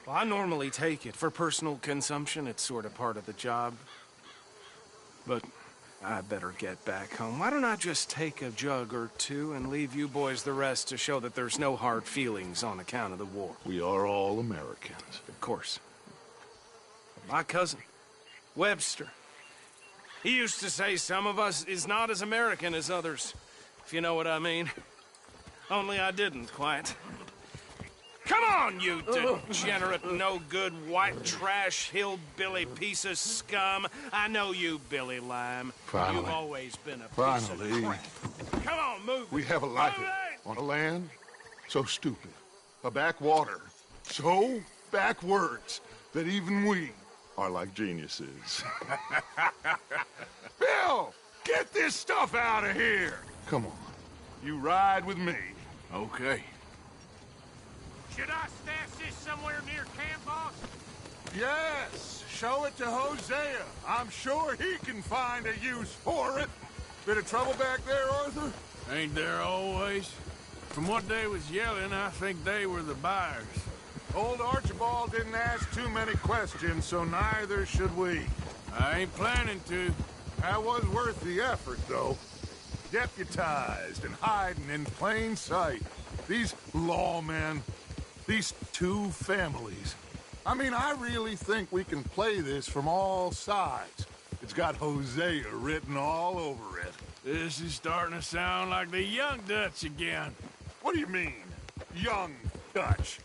Well, I normally take it. For personal consumption, it's sort of part of the job. But I better get back home. Why don't I just take a jug or two and leave you boys the rest to show that there's no hard feelings on account of the war? We are all Americans. Of course. My cousin, Webster, he used to say some of us is not as American as others, if you know what I mean. Only I didn't quite. Come on, you degenerate, no-good, white trash, hillbilly piece of scum. I know you, Billy Lime. Finally. You've always been a piece Finally. of crap. Come on, move. We have a life on a land so stupid, a backwater so backwards that even we are like geniuses. Bill, get this stuff out of here. Come on, you ride with me. Okay. Should I stash this somewhere near camp, boss? Yes, show it to Hosea. I'm sure he can find a use for it. Bit of trouble back there, Arthur? Ain't there always? From what they was yelling, I think they were the buyers. Old Archibald didn't ask too many questions, so neither should we. I ain't planning to. That was worth the effort, though. Deputized and hiding in plain sight. These lawmen, these two families. I mean, I really think we can play this from all sides. It's got Hosea written all over it. This is starting to sound like the young Dutch again. What do you mean, young Dutch?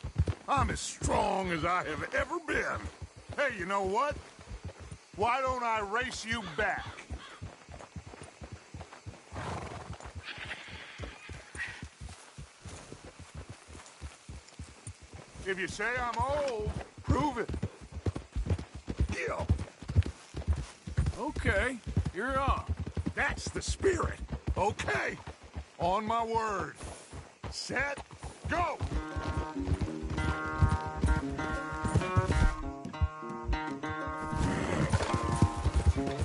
I'm as strong as I have ever been. Hey, you know what? Why don't I race you back? If you say I'm old, prove it. Gil. Okay, you're on. That's the spirit. Okay. On my word. Set, go!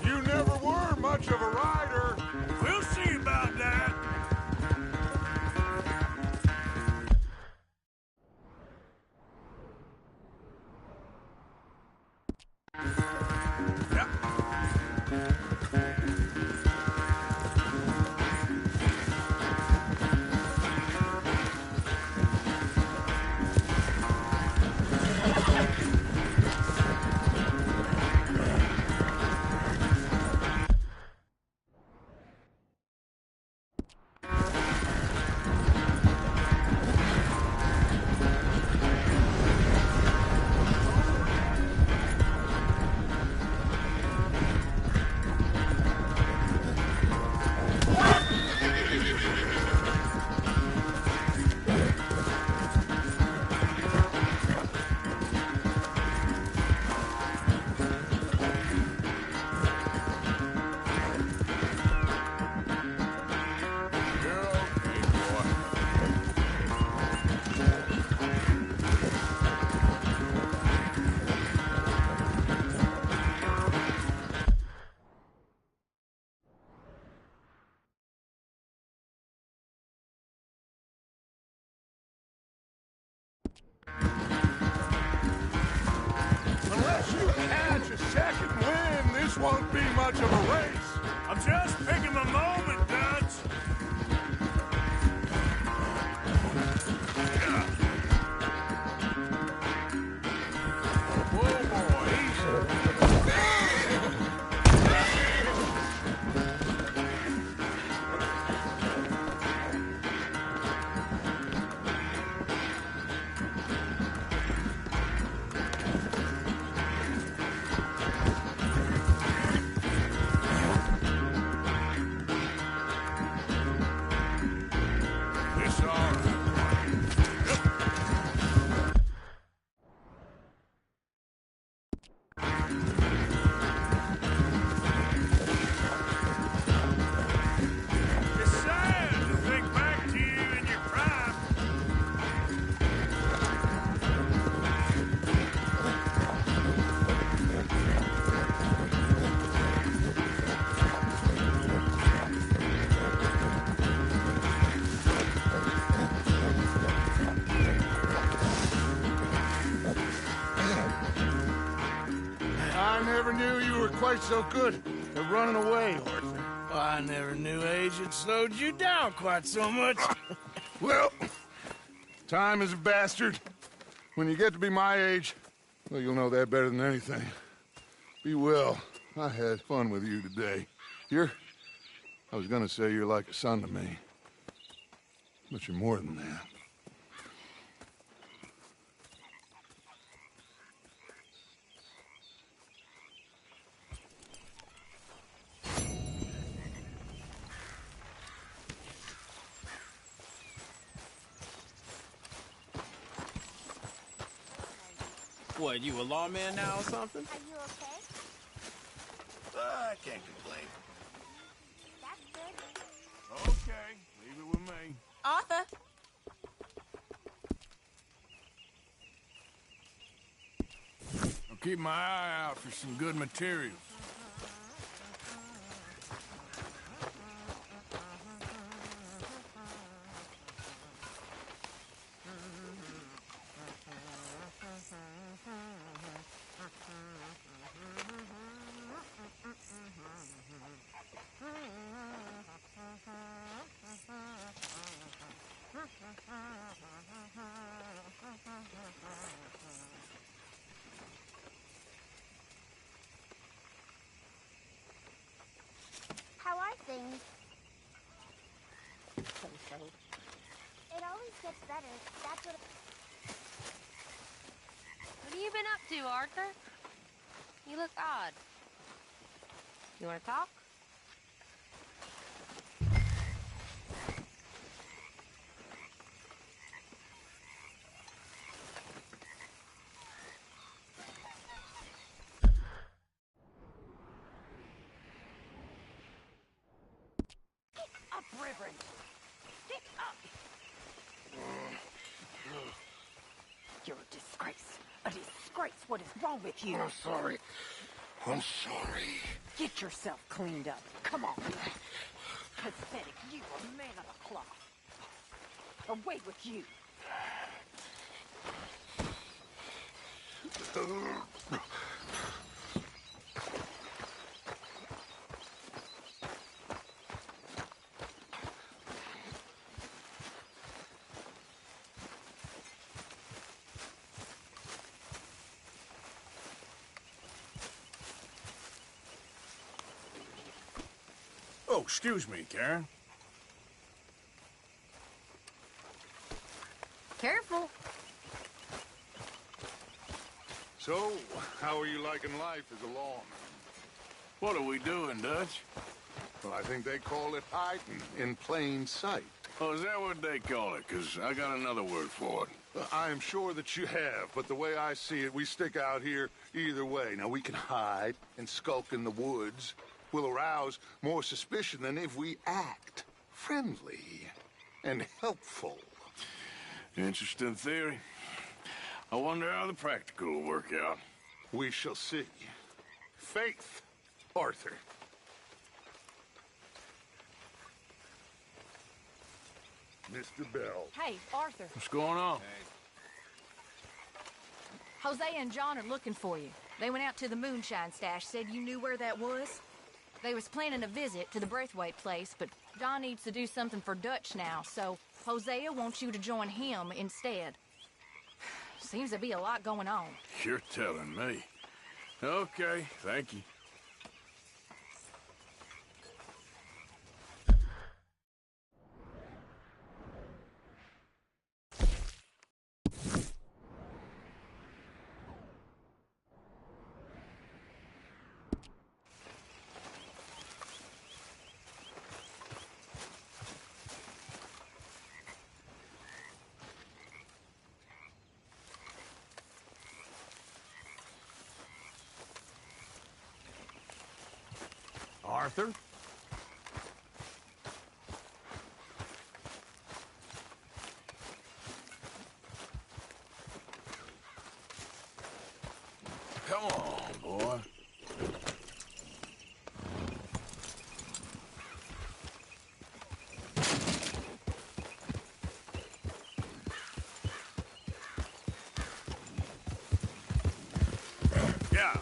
You never were much of a rider. We'll see about that. Unless you catch a second wind, this won't be much of a race. I'm just picking my moment, Dutch. I never knew you were quite so good at running away, Arthur. I never knew age had slowed you down quite so much. Well, time is a bastard. When you get to be my age, well, you'll know that better than anything. Be well. I had fun with you today. I was gonna say you're like a son to me. But you're more than that. What, you a lawman now or something? Are you okay? I can't complain. That's good. Okay, leave it with me. Arthur! I'll keep my eye out for some good materials. How are things? So. It always gets better. That's what... What have you been up to, Arthur? You look odd. You want to talk? Up, Reverend! Get up! You're a disgrace. A disgrace. What is wrong with you? I'm sorry. I'm sorry. Get yourself cleaned up. Come on. Pathetic. You a man of the cloth. Away with you. Oh, excuse me, Karen. Careful. So, how are you liking life as a lawman? What are we doing, Dutch? Well, I think they call it hiding in plain sight. Oh, is that what they call it? Because I got another word for it. I am sure that you have, but the way I see it, we stick out here either way. Now, we can hide and skulk in the woods. We'll arouse more suspicion than if we act friendly and helpful. Interesting theory. I wonder how the practical will work out. We shall see. Faith, Arthur. Mr. Bell. Hey, Arthur. What's going on? Jose and John are looking for you. They went out to the moonshine stash, said you knew where that was. They was planning a visit to the Braithwaite place, but John needs to do something for Dutch now, so Hosea wants you to join him instead. Seems to be a lot going on. You're telling me. Okay, thank you. Arthur? Come on, boy. Yeah.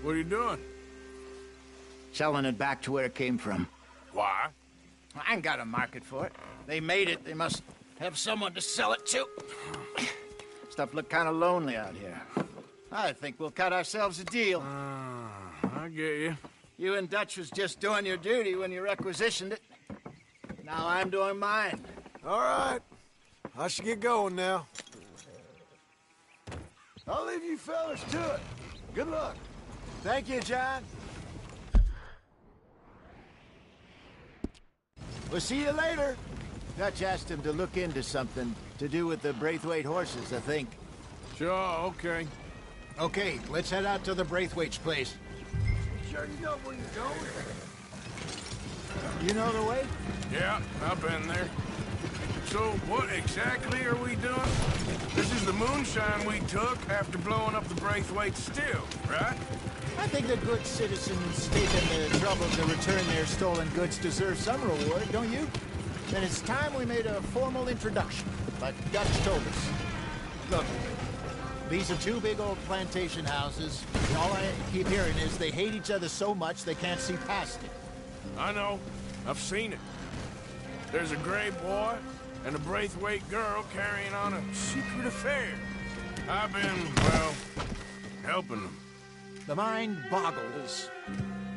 What are you doing? Selling it back to where it came from. Why? I ain't got a market for it. They made it. They must have someone to sell it to. Stuff look kind of lonely out here. I think we'll cut ourselves a deal. I get you. You and Dutch was just doing your duty when you requisitioned it. Now I'm doing mine. All right. I should get going now. I'll leave you fellas to it. Good luck. Thank you, John. We'll see you later. Dutch asked him to look into something to do with the Braithwaite horses, I think. Sure, okay. Okay, let's head out to the Braithwaite's place. Sure you know where you're going? You know the way? Yeah, I've been there. So, what exactly are we doing? This is the moonshine we took after blowing up the Braithwaite still, right? I think the good citizens taking the trouble to return their stolen goods deserve some reward, don't you? Then it's time we made a formal introduction, like Dutch told us. Look, these are two big old plantation houses, and all I keep hearing is they hate each other so much they can't see past it. I know. I've seen it. There's a gray boy and a Braithwaite girl carrying on a secret affair. I've been, well, helping them. The mind boggles.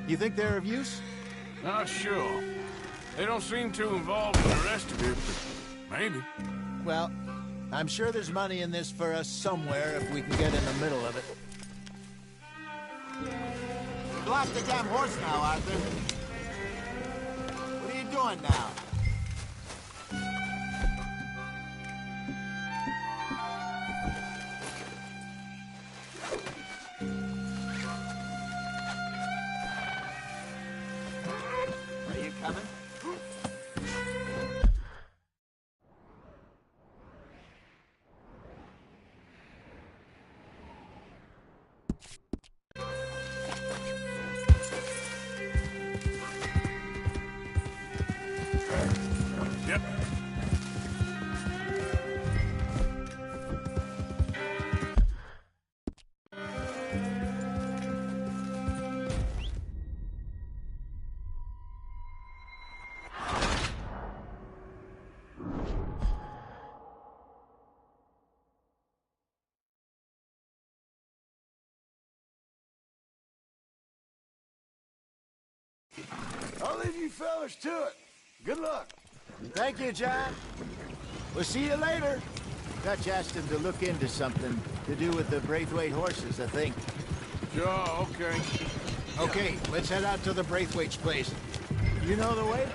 You think they're of use? Not sure. They don't seem too involved in the rest of it, but maybe. Well, I'm sure there's money in this for us somewhere if we can get in the middle of it. Go off the damn horse now, Arthur. What are you doing now? Are you coming? Yep. I'll leave you fellas to it. Good luck. Thank you, John. We'll see you later. Dutch asked him to look into something to do with the Braithwaite horses, I think. Sure, okay. Okay, let's head out to the Braithwaite's place. You know the way?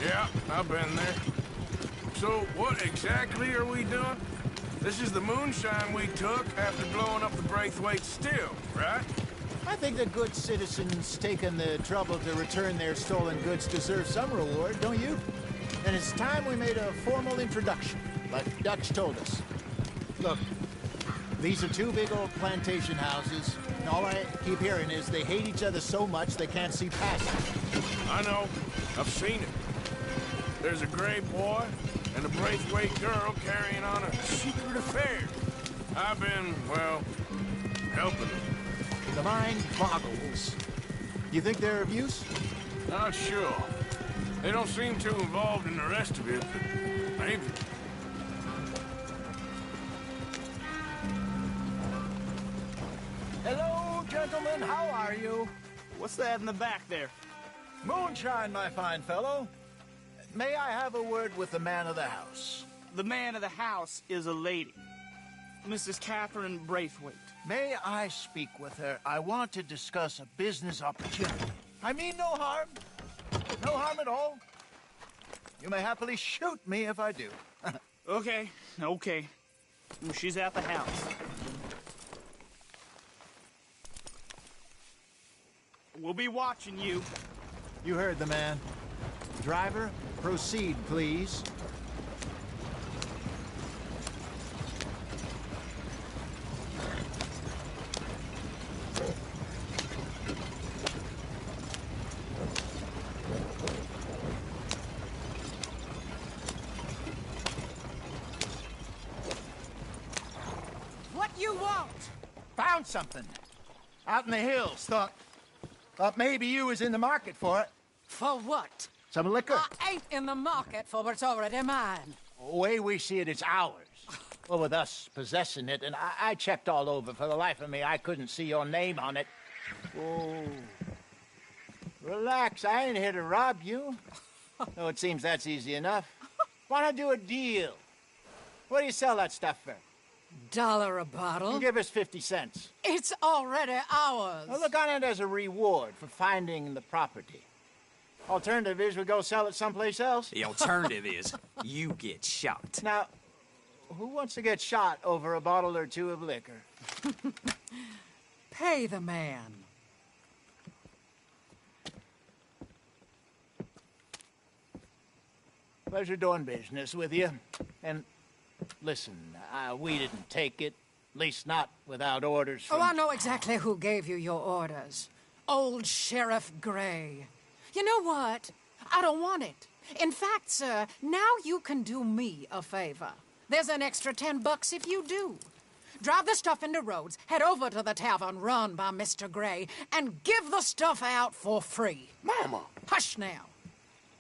Yeah, I've been there. So, what exactly are we doing? This is the moonshine we took after blowing up the Braithwaite still, right? I think that good citizens taking the trouble to return their stolen goods deserve some reward, don't you? And it's time we made a formal introduction, like Dutch told us. Look, these are two big old plantation houses, and all I keep hearing is they hate each other so much they can't see past it. I know. I've seen it. There's a gray boy and a Braithwaite girl carrying on a secret affair. I've been, well, helping them. The mind boggles. You think they're of use? Not sure. They don't seem too involved in the rest of it, but maybe. Hello, gentlemen. How are you? What's that in the back there? Moonshine, my fine fellow. May I have a word with the man of the house? The man of the house is a lady. Mrs. Catherine Braithwaite. May I speak with her? I want to discuss a business opportunity. I mean no harm. No harm at all. You may happily shoot me if I do. Okay. She's at the house. We'll be watching you. You heard the man. Driver, proceed, please. What you want? Found something. Out in the hills. Thought maybe you was in the market for it. For what? Some liquor. I ain't in the market for what's already mine. The way we see it, it's ours. Well, with us possessing it, and I checked all over. For the life of me, I couldn't see your name on it. Oh. Relax, I ain't here to rob you. No, it seems that's easy enough. Why not do a deal? What do you sell that stuff for? $1 a bottle? You give us 50 cents. It's already ours. Well, look on it as a reward for finding the property. Alternative is we go sell it someplace else. The alternative is you get shot. Now, who wants to get shot over a bottle or two of liquor? Pay the man. Pleasure doing business with you. And listen, we didn't take it. At least not without orders from... Oh, I know exactly who gave you your orders. Old Sheriff Gray. You know what? I don't want it. In fact, sir, now you can do me a favor. There's an extra $10 if you do. Drive the stuff into Rhodes, head over to the tavern run by Mr. Gray, and give the stuff out for free. Mama! Hush now.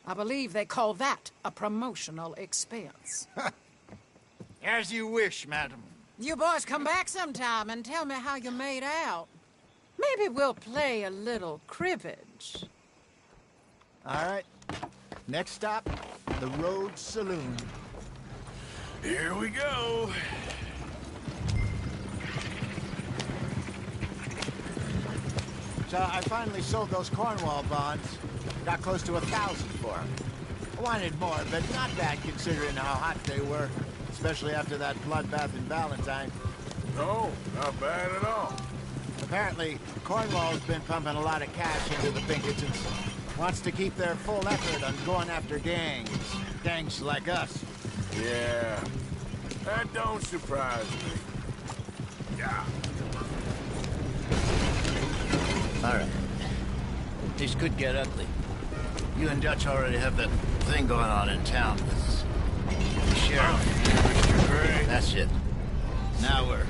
I believe they call that a promotional expense. As you wish, madam. You boys come back sometime and tell me how you made out. Maybe we'll play a little cribbage. All right. Next stop, the Rhodes Saloon. Here we go. So I finally sold those Cornwall bonds. Got close to 1,000 for them. I wanted more, but not bad considering how hot they were. Especially after that bloodbath in Valentine. No, not bad at all. Apparently, Cornwall's been pumping a lot of cash into the Pinkertons. Wants to keep their full effort on going after gangs. Gangs like us. Yeah, that don't surprise me. Yeah. All right. This could get ugly. You and Dutch already have that thing going on in town with the sheriff. Mr. Gray. That's it. Now we're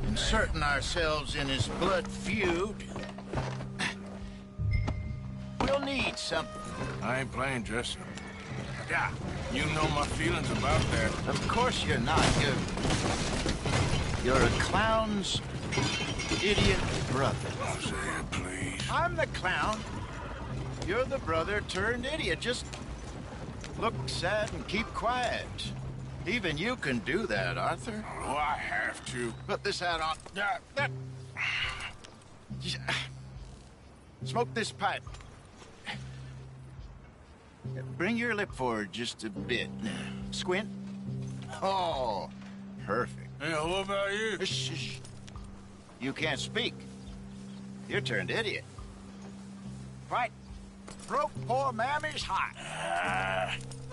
inserting ourselves in his blood feud. We'll need something. I ain't playing dress-up. Yeah, you know my feelings about that. Of course you're not. You're a clown's idiot brother. Oh, say it, please. I'm the clown. You're the brother turned idiot. Just look sad and keep quiet. Even you can do that, Arthur. Oh, I have to. Put this hat on. Smoke this pipe. Bring your lip forward just a bit. Squint. Oh, perfect. Hey, what about you? Shh. You can't speak. You turned idiot. Right. Broke poor Mammy's heart.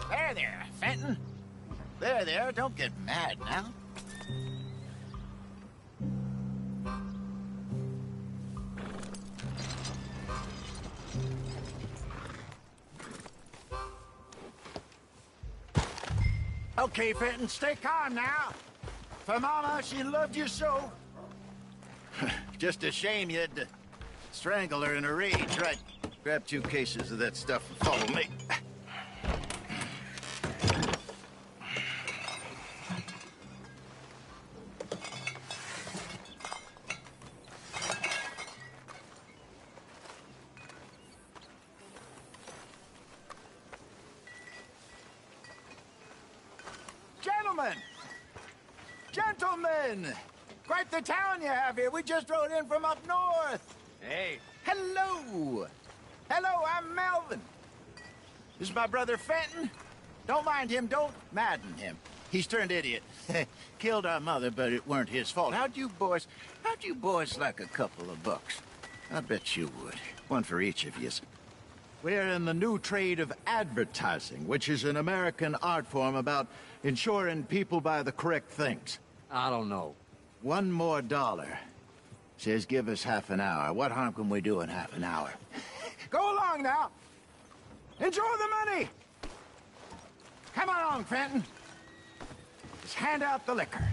There, Fenton. There, don't get mad now. Okay, Fenton, stay calm now. For Mama, she loved you so. Just a shame you had to strangle her in a rage, right? Grab 2 cases of that stuff and follow me. Gentlemen! Quite the town you have here. We just rode in from up north. Hey. Hello. Hello, I'm Melvin. This is my brother Fenton. Don't mind him. Don't madden him. He's turned idiot. Killed our mother, but it weren't his fault. How'd you boys like a couple of bucks? I bet you would. One for each of you. We're in the new trade of advertising, which is an American art form about ensuring people buy the correct things. I don't know. $1 more. Says give us half an hour. What harm can we do in half an hour? Go along now. Enjoy the money. Come along, Fenton. Just hand out the liquor.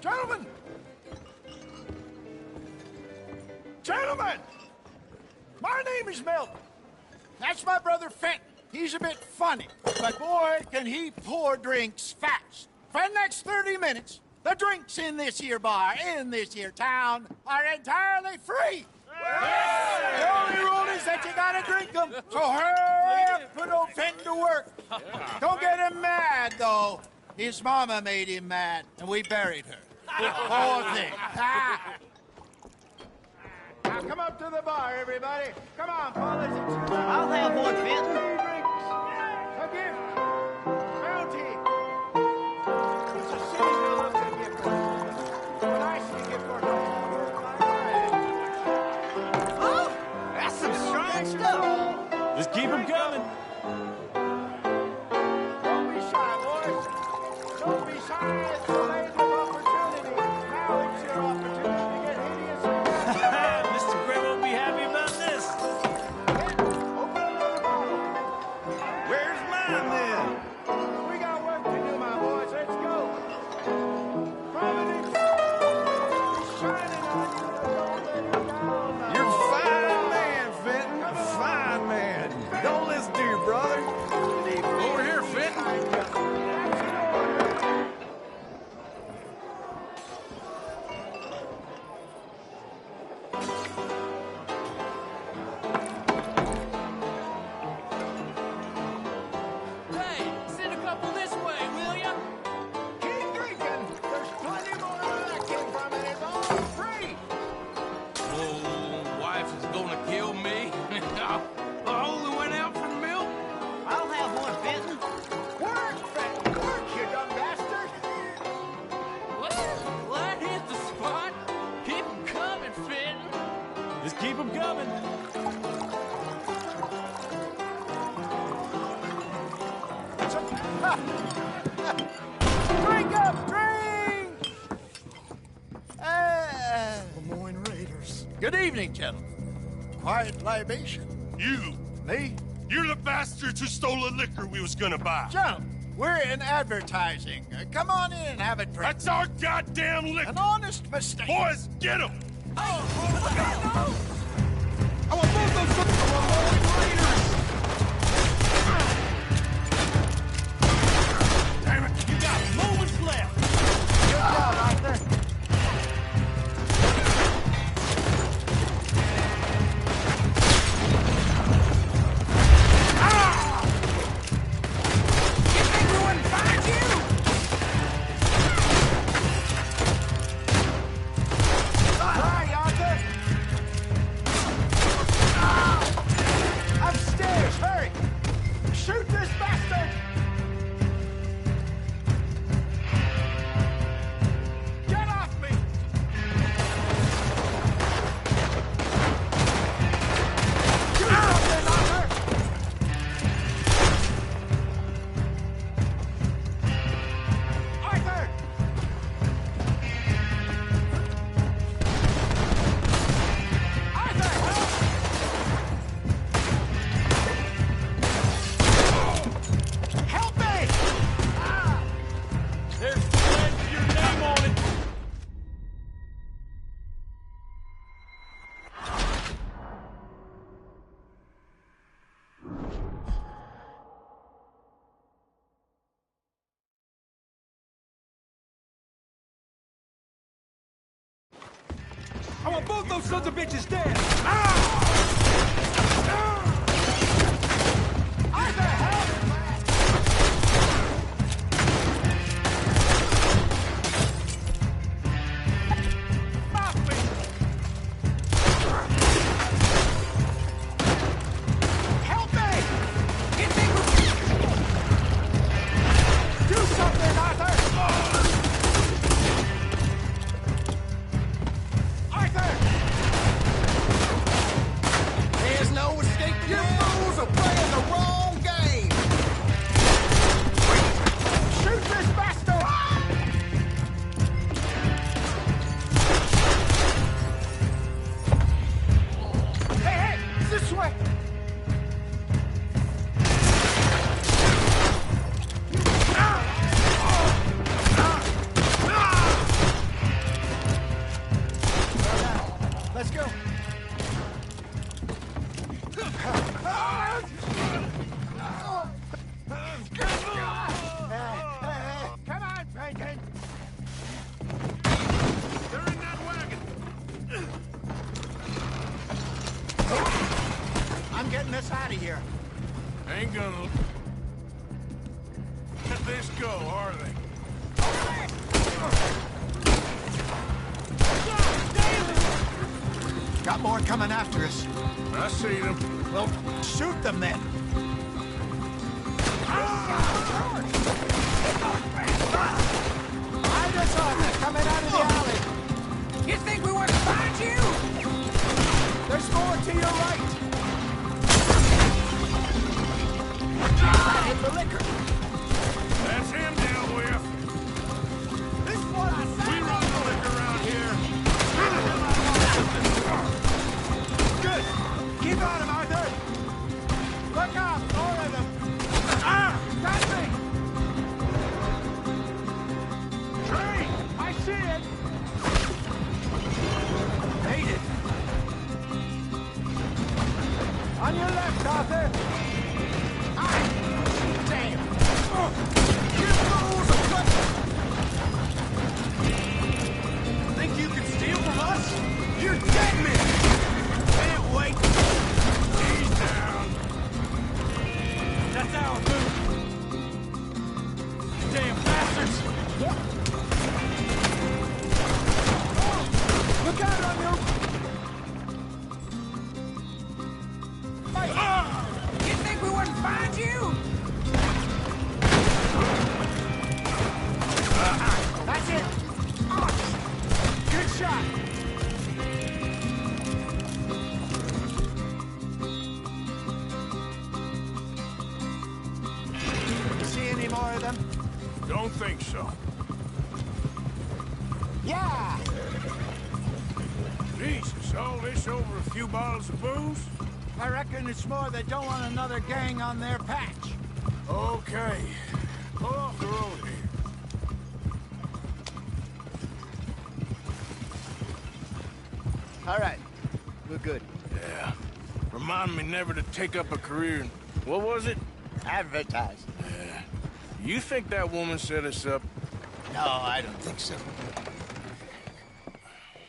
Gentlemen! Gentlemen! My name is Melvin. That's my brother Fenton. He's a bit funny, but boy, can he pour drinks fast. For the next 30 minutes, the drinks in this here bar, in this here town, are entirely free. The only rule is that you gotta drink them. So hurry up, put old Fenton to work. Don't get him mad, though. His mama made him mad, and we buried her. Poor thing. Now come up to the bar, everybody. Come on, fellas. I'll have one, Fenton. A gift. Bounty. It's a shame I love that gift. When I see a gift for Oh, that's some strong stuff. Just keep them coming. Don't be shy, boys. Don't be shy. It's the land of opportunity. Now it's your opportunity to get hideous. Mr. Gray won't be happy about this. Where's mine, then? We got work to do, my boys. Let's go. Providence is shining on you. Don't let it down. You're a fine man, Fenton. A fine man. Don't listen to your brother. Over here, Fenton. Hey, send a couple this way, will ya? Keep drinking. There's plenty more where that came from, and it's all free. Oh, wife is gonna kill me. I only went out for milk. I'll have one, Fenton. Work, Fenton. Work, you dumb bastard. Well, that hit the spot. Keep 'em coming, Fenton. Just keep them coming. Drink up, drink! Lemoyne Raiders. Good evening, gentlemen. Quiet libation. You! Me? You're the bastards who stole the liquor we was gonna buy. Gentlemen, we're in advertising. Come on in and have a drink. That's our goddamn liquor! An honest mistake. Boys, get him! I want both those for Lemoyne Raiders. Damn it, you got moments left. Good job, Arthur. Everyone find you! Hi, Arthur. both those sons of bitches dead! Got more coming after us. I see them. Well, shoot them then. Hide us up, coming out of the alley. You think we want to find you? There's more to your right. Hit the liquor. That's him down with. This is what I said. We run the liquor around here. Good. Keep on him, Arthur. Look out, more of them. Got me. Tree, I see it. Made it. On your left, Arthur. Damn. You fools are cut. Think you can steal from us? You're dead men. Can't wait. He's down. That's our move. Damn bastards. Look out on you. You think we wouldn't find you? That's it. Good shot. You see any more of them? Don't think so. Yeah. Jesus, all this over a few bottles of booze? I reckon it's more they don't want another gang on their patch. Okay. Pull off the road here. All right. We're good. Yeah. Remind me never to take up a career in... What was it? Advertising. Yeah. You think that woman set us up? No, I don't think so.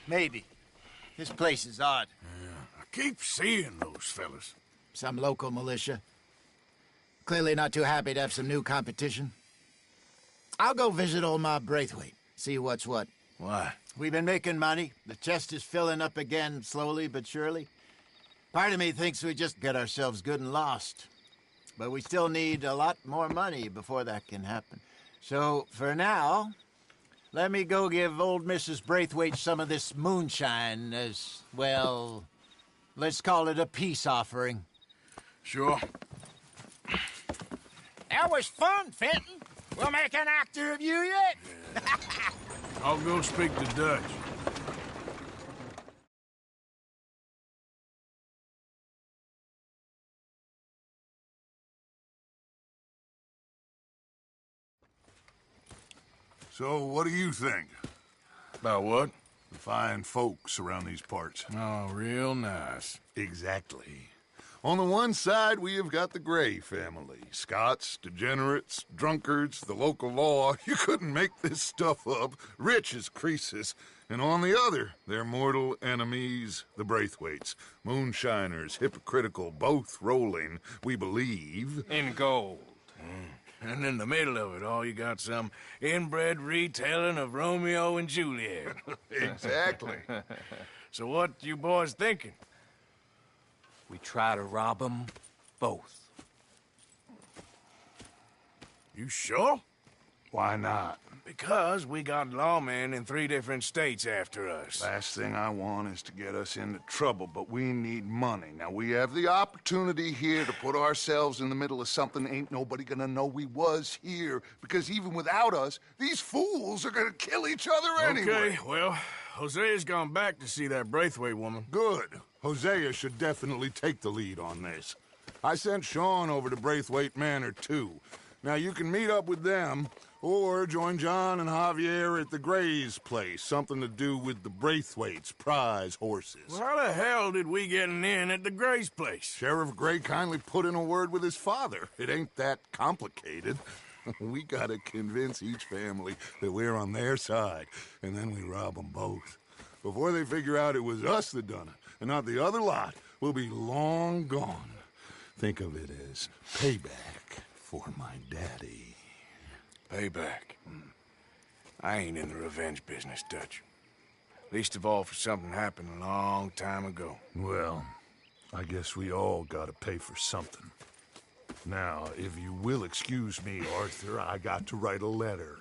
Maybe. This place is odd. I keep seeing those fellas. Some local militia. Clearly not too happy to have some new competition. I'll go visit old Ma Braithwaite, see what's what. Why? We've been making money. The chest is filling up again, slowly but surely. Part of me thinks we just get ourselves good and lost. But we still need a lot more money before that can happen. So, for now, let me go give old Mrs. Braithwaite some of this moonshine as, well, let's call it a peace offering. Sure. That was fun, Fenton. We'll make an actor of you yet. I'll go speak to Dutch. So, what do you think? About what? The fine folks around these parts. Oh, real nice. Exactly. On the one side, we have got the Gray family. Scots, degenerates, drunkards, the local law. You couldn't make this stuff up. Rich as Croesus. And on the other, their mortal enemies, the Braithwaites. Moonshiners, hypocritical, both rolling, we believe... in gold. And in the middle of it all, you got some inbred retelling of Romeo and Juliet. Exactly. So what you boys thinking? We try to rob them both. You sure? Why not? Because we got lawmen in 3 different states after us. Last thing I want is to get us into trouble, but we need money. Now, we have the opportunity here to put ourselves in the middle of something ain't nobody gonna know we was here, because even without us, these fools are gonna kill each other anyway. Okay, well, Hosea's gone back to see that Braithwaite woman. Good. Hosea should definitely take the lead on this. I sent Sean over to Braithwaite Manor, too. Now, you can meet up with them, or join John and Javier at the Gray's place. Something to do with the Braithwaites' prize horses. Well, how the hell did we get in at the Gray's place? Sheriff Gray kindly put in a word with his father. It ain't that complicated. We gotta convince each family that we're on their side, and then we rob them both. Before they figure out it was us that done it, and not the other lot, we'll be long gone. Think of it as payback for my daddy. Payback. I ain't in the revenge business, Dutch. Least of all for something happened a long time ago. Well, I guess we all gotta pay for something. Now, if you will excuse me, Arthur, I got to write a letter.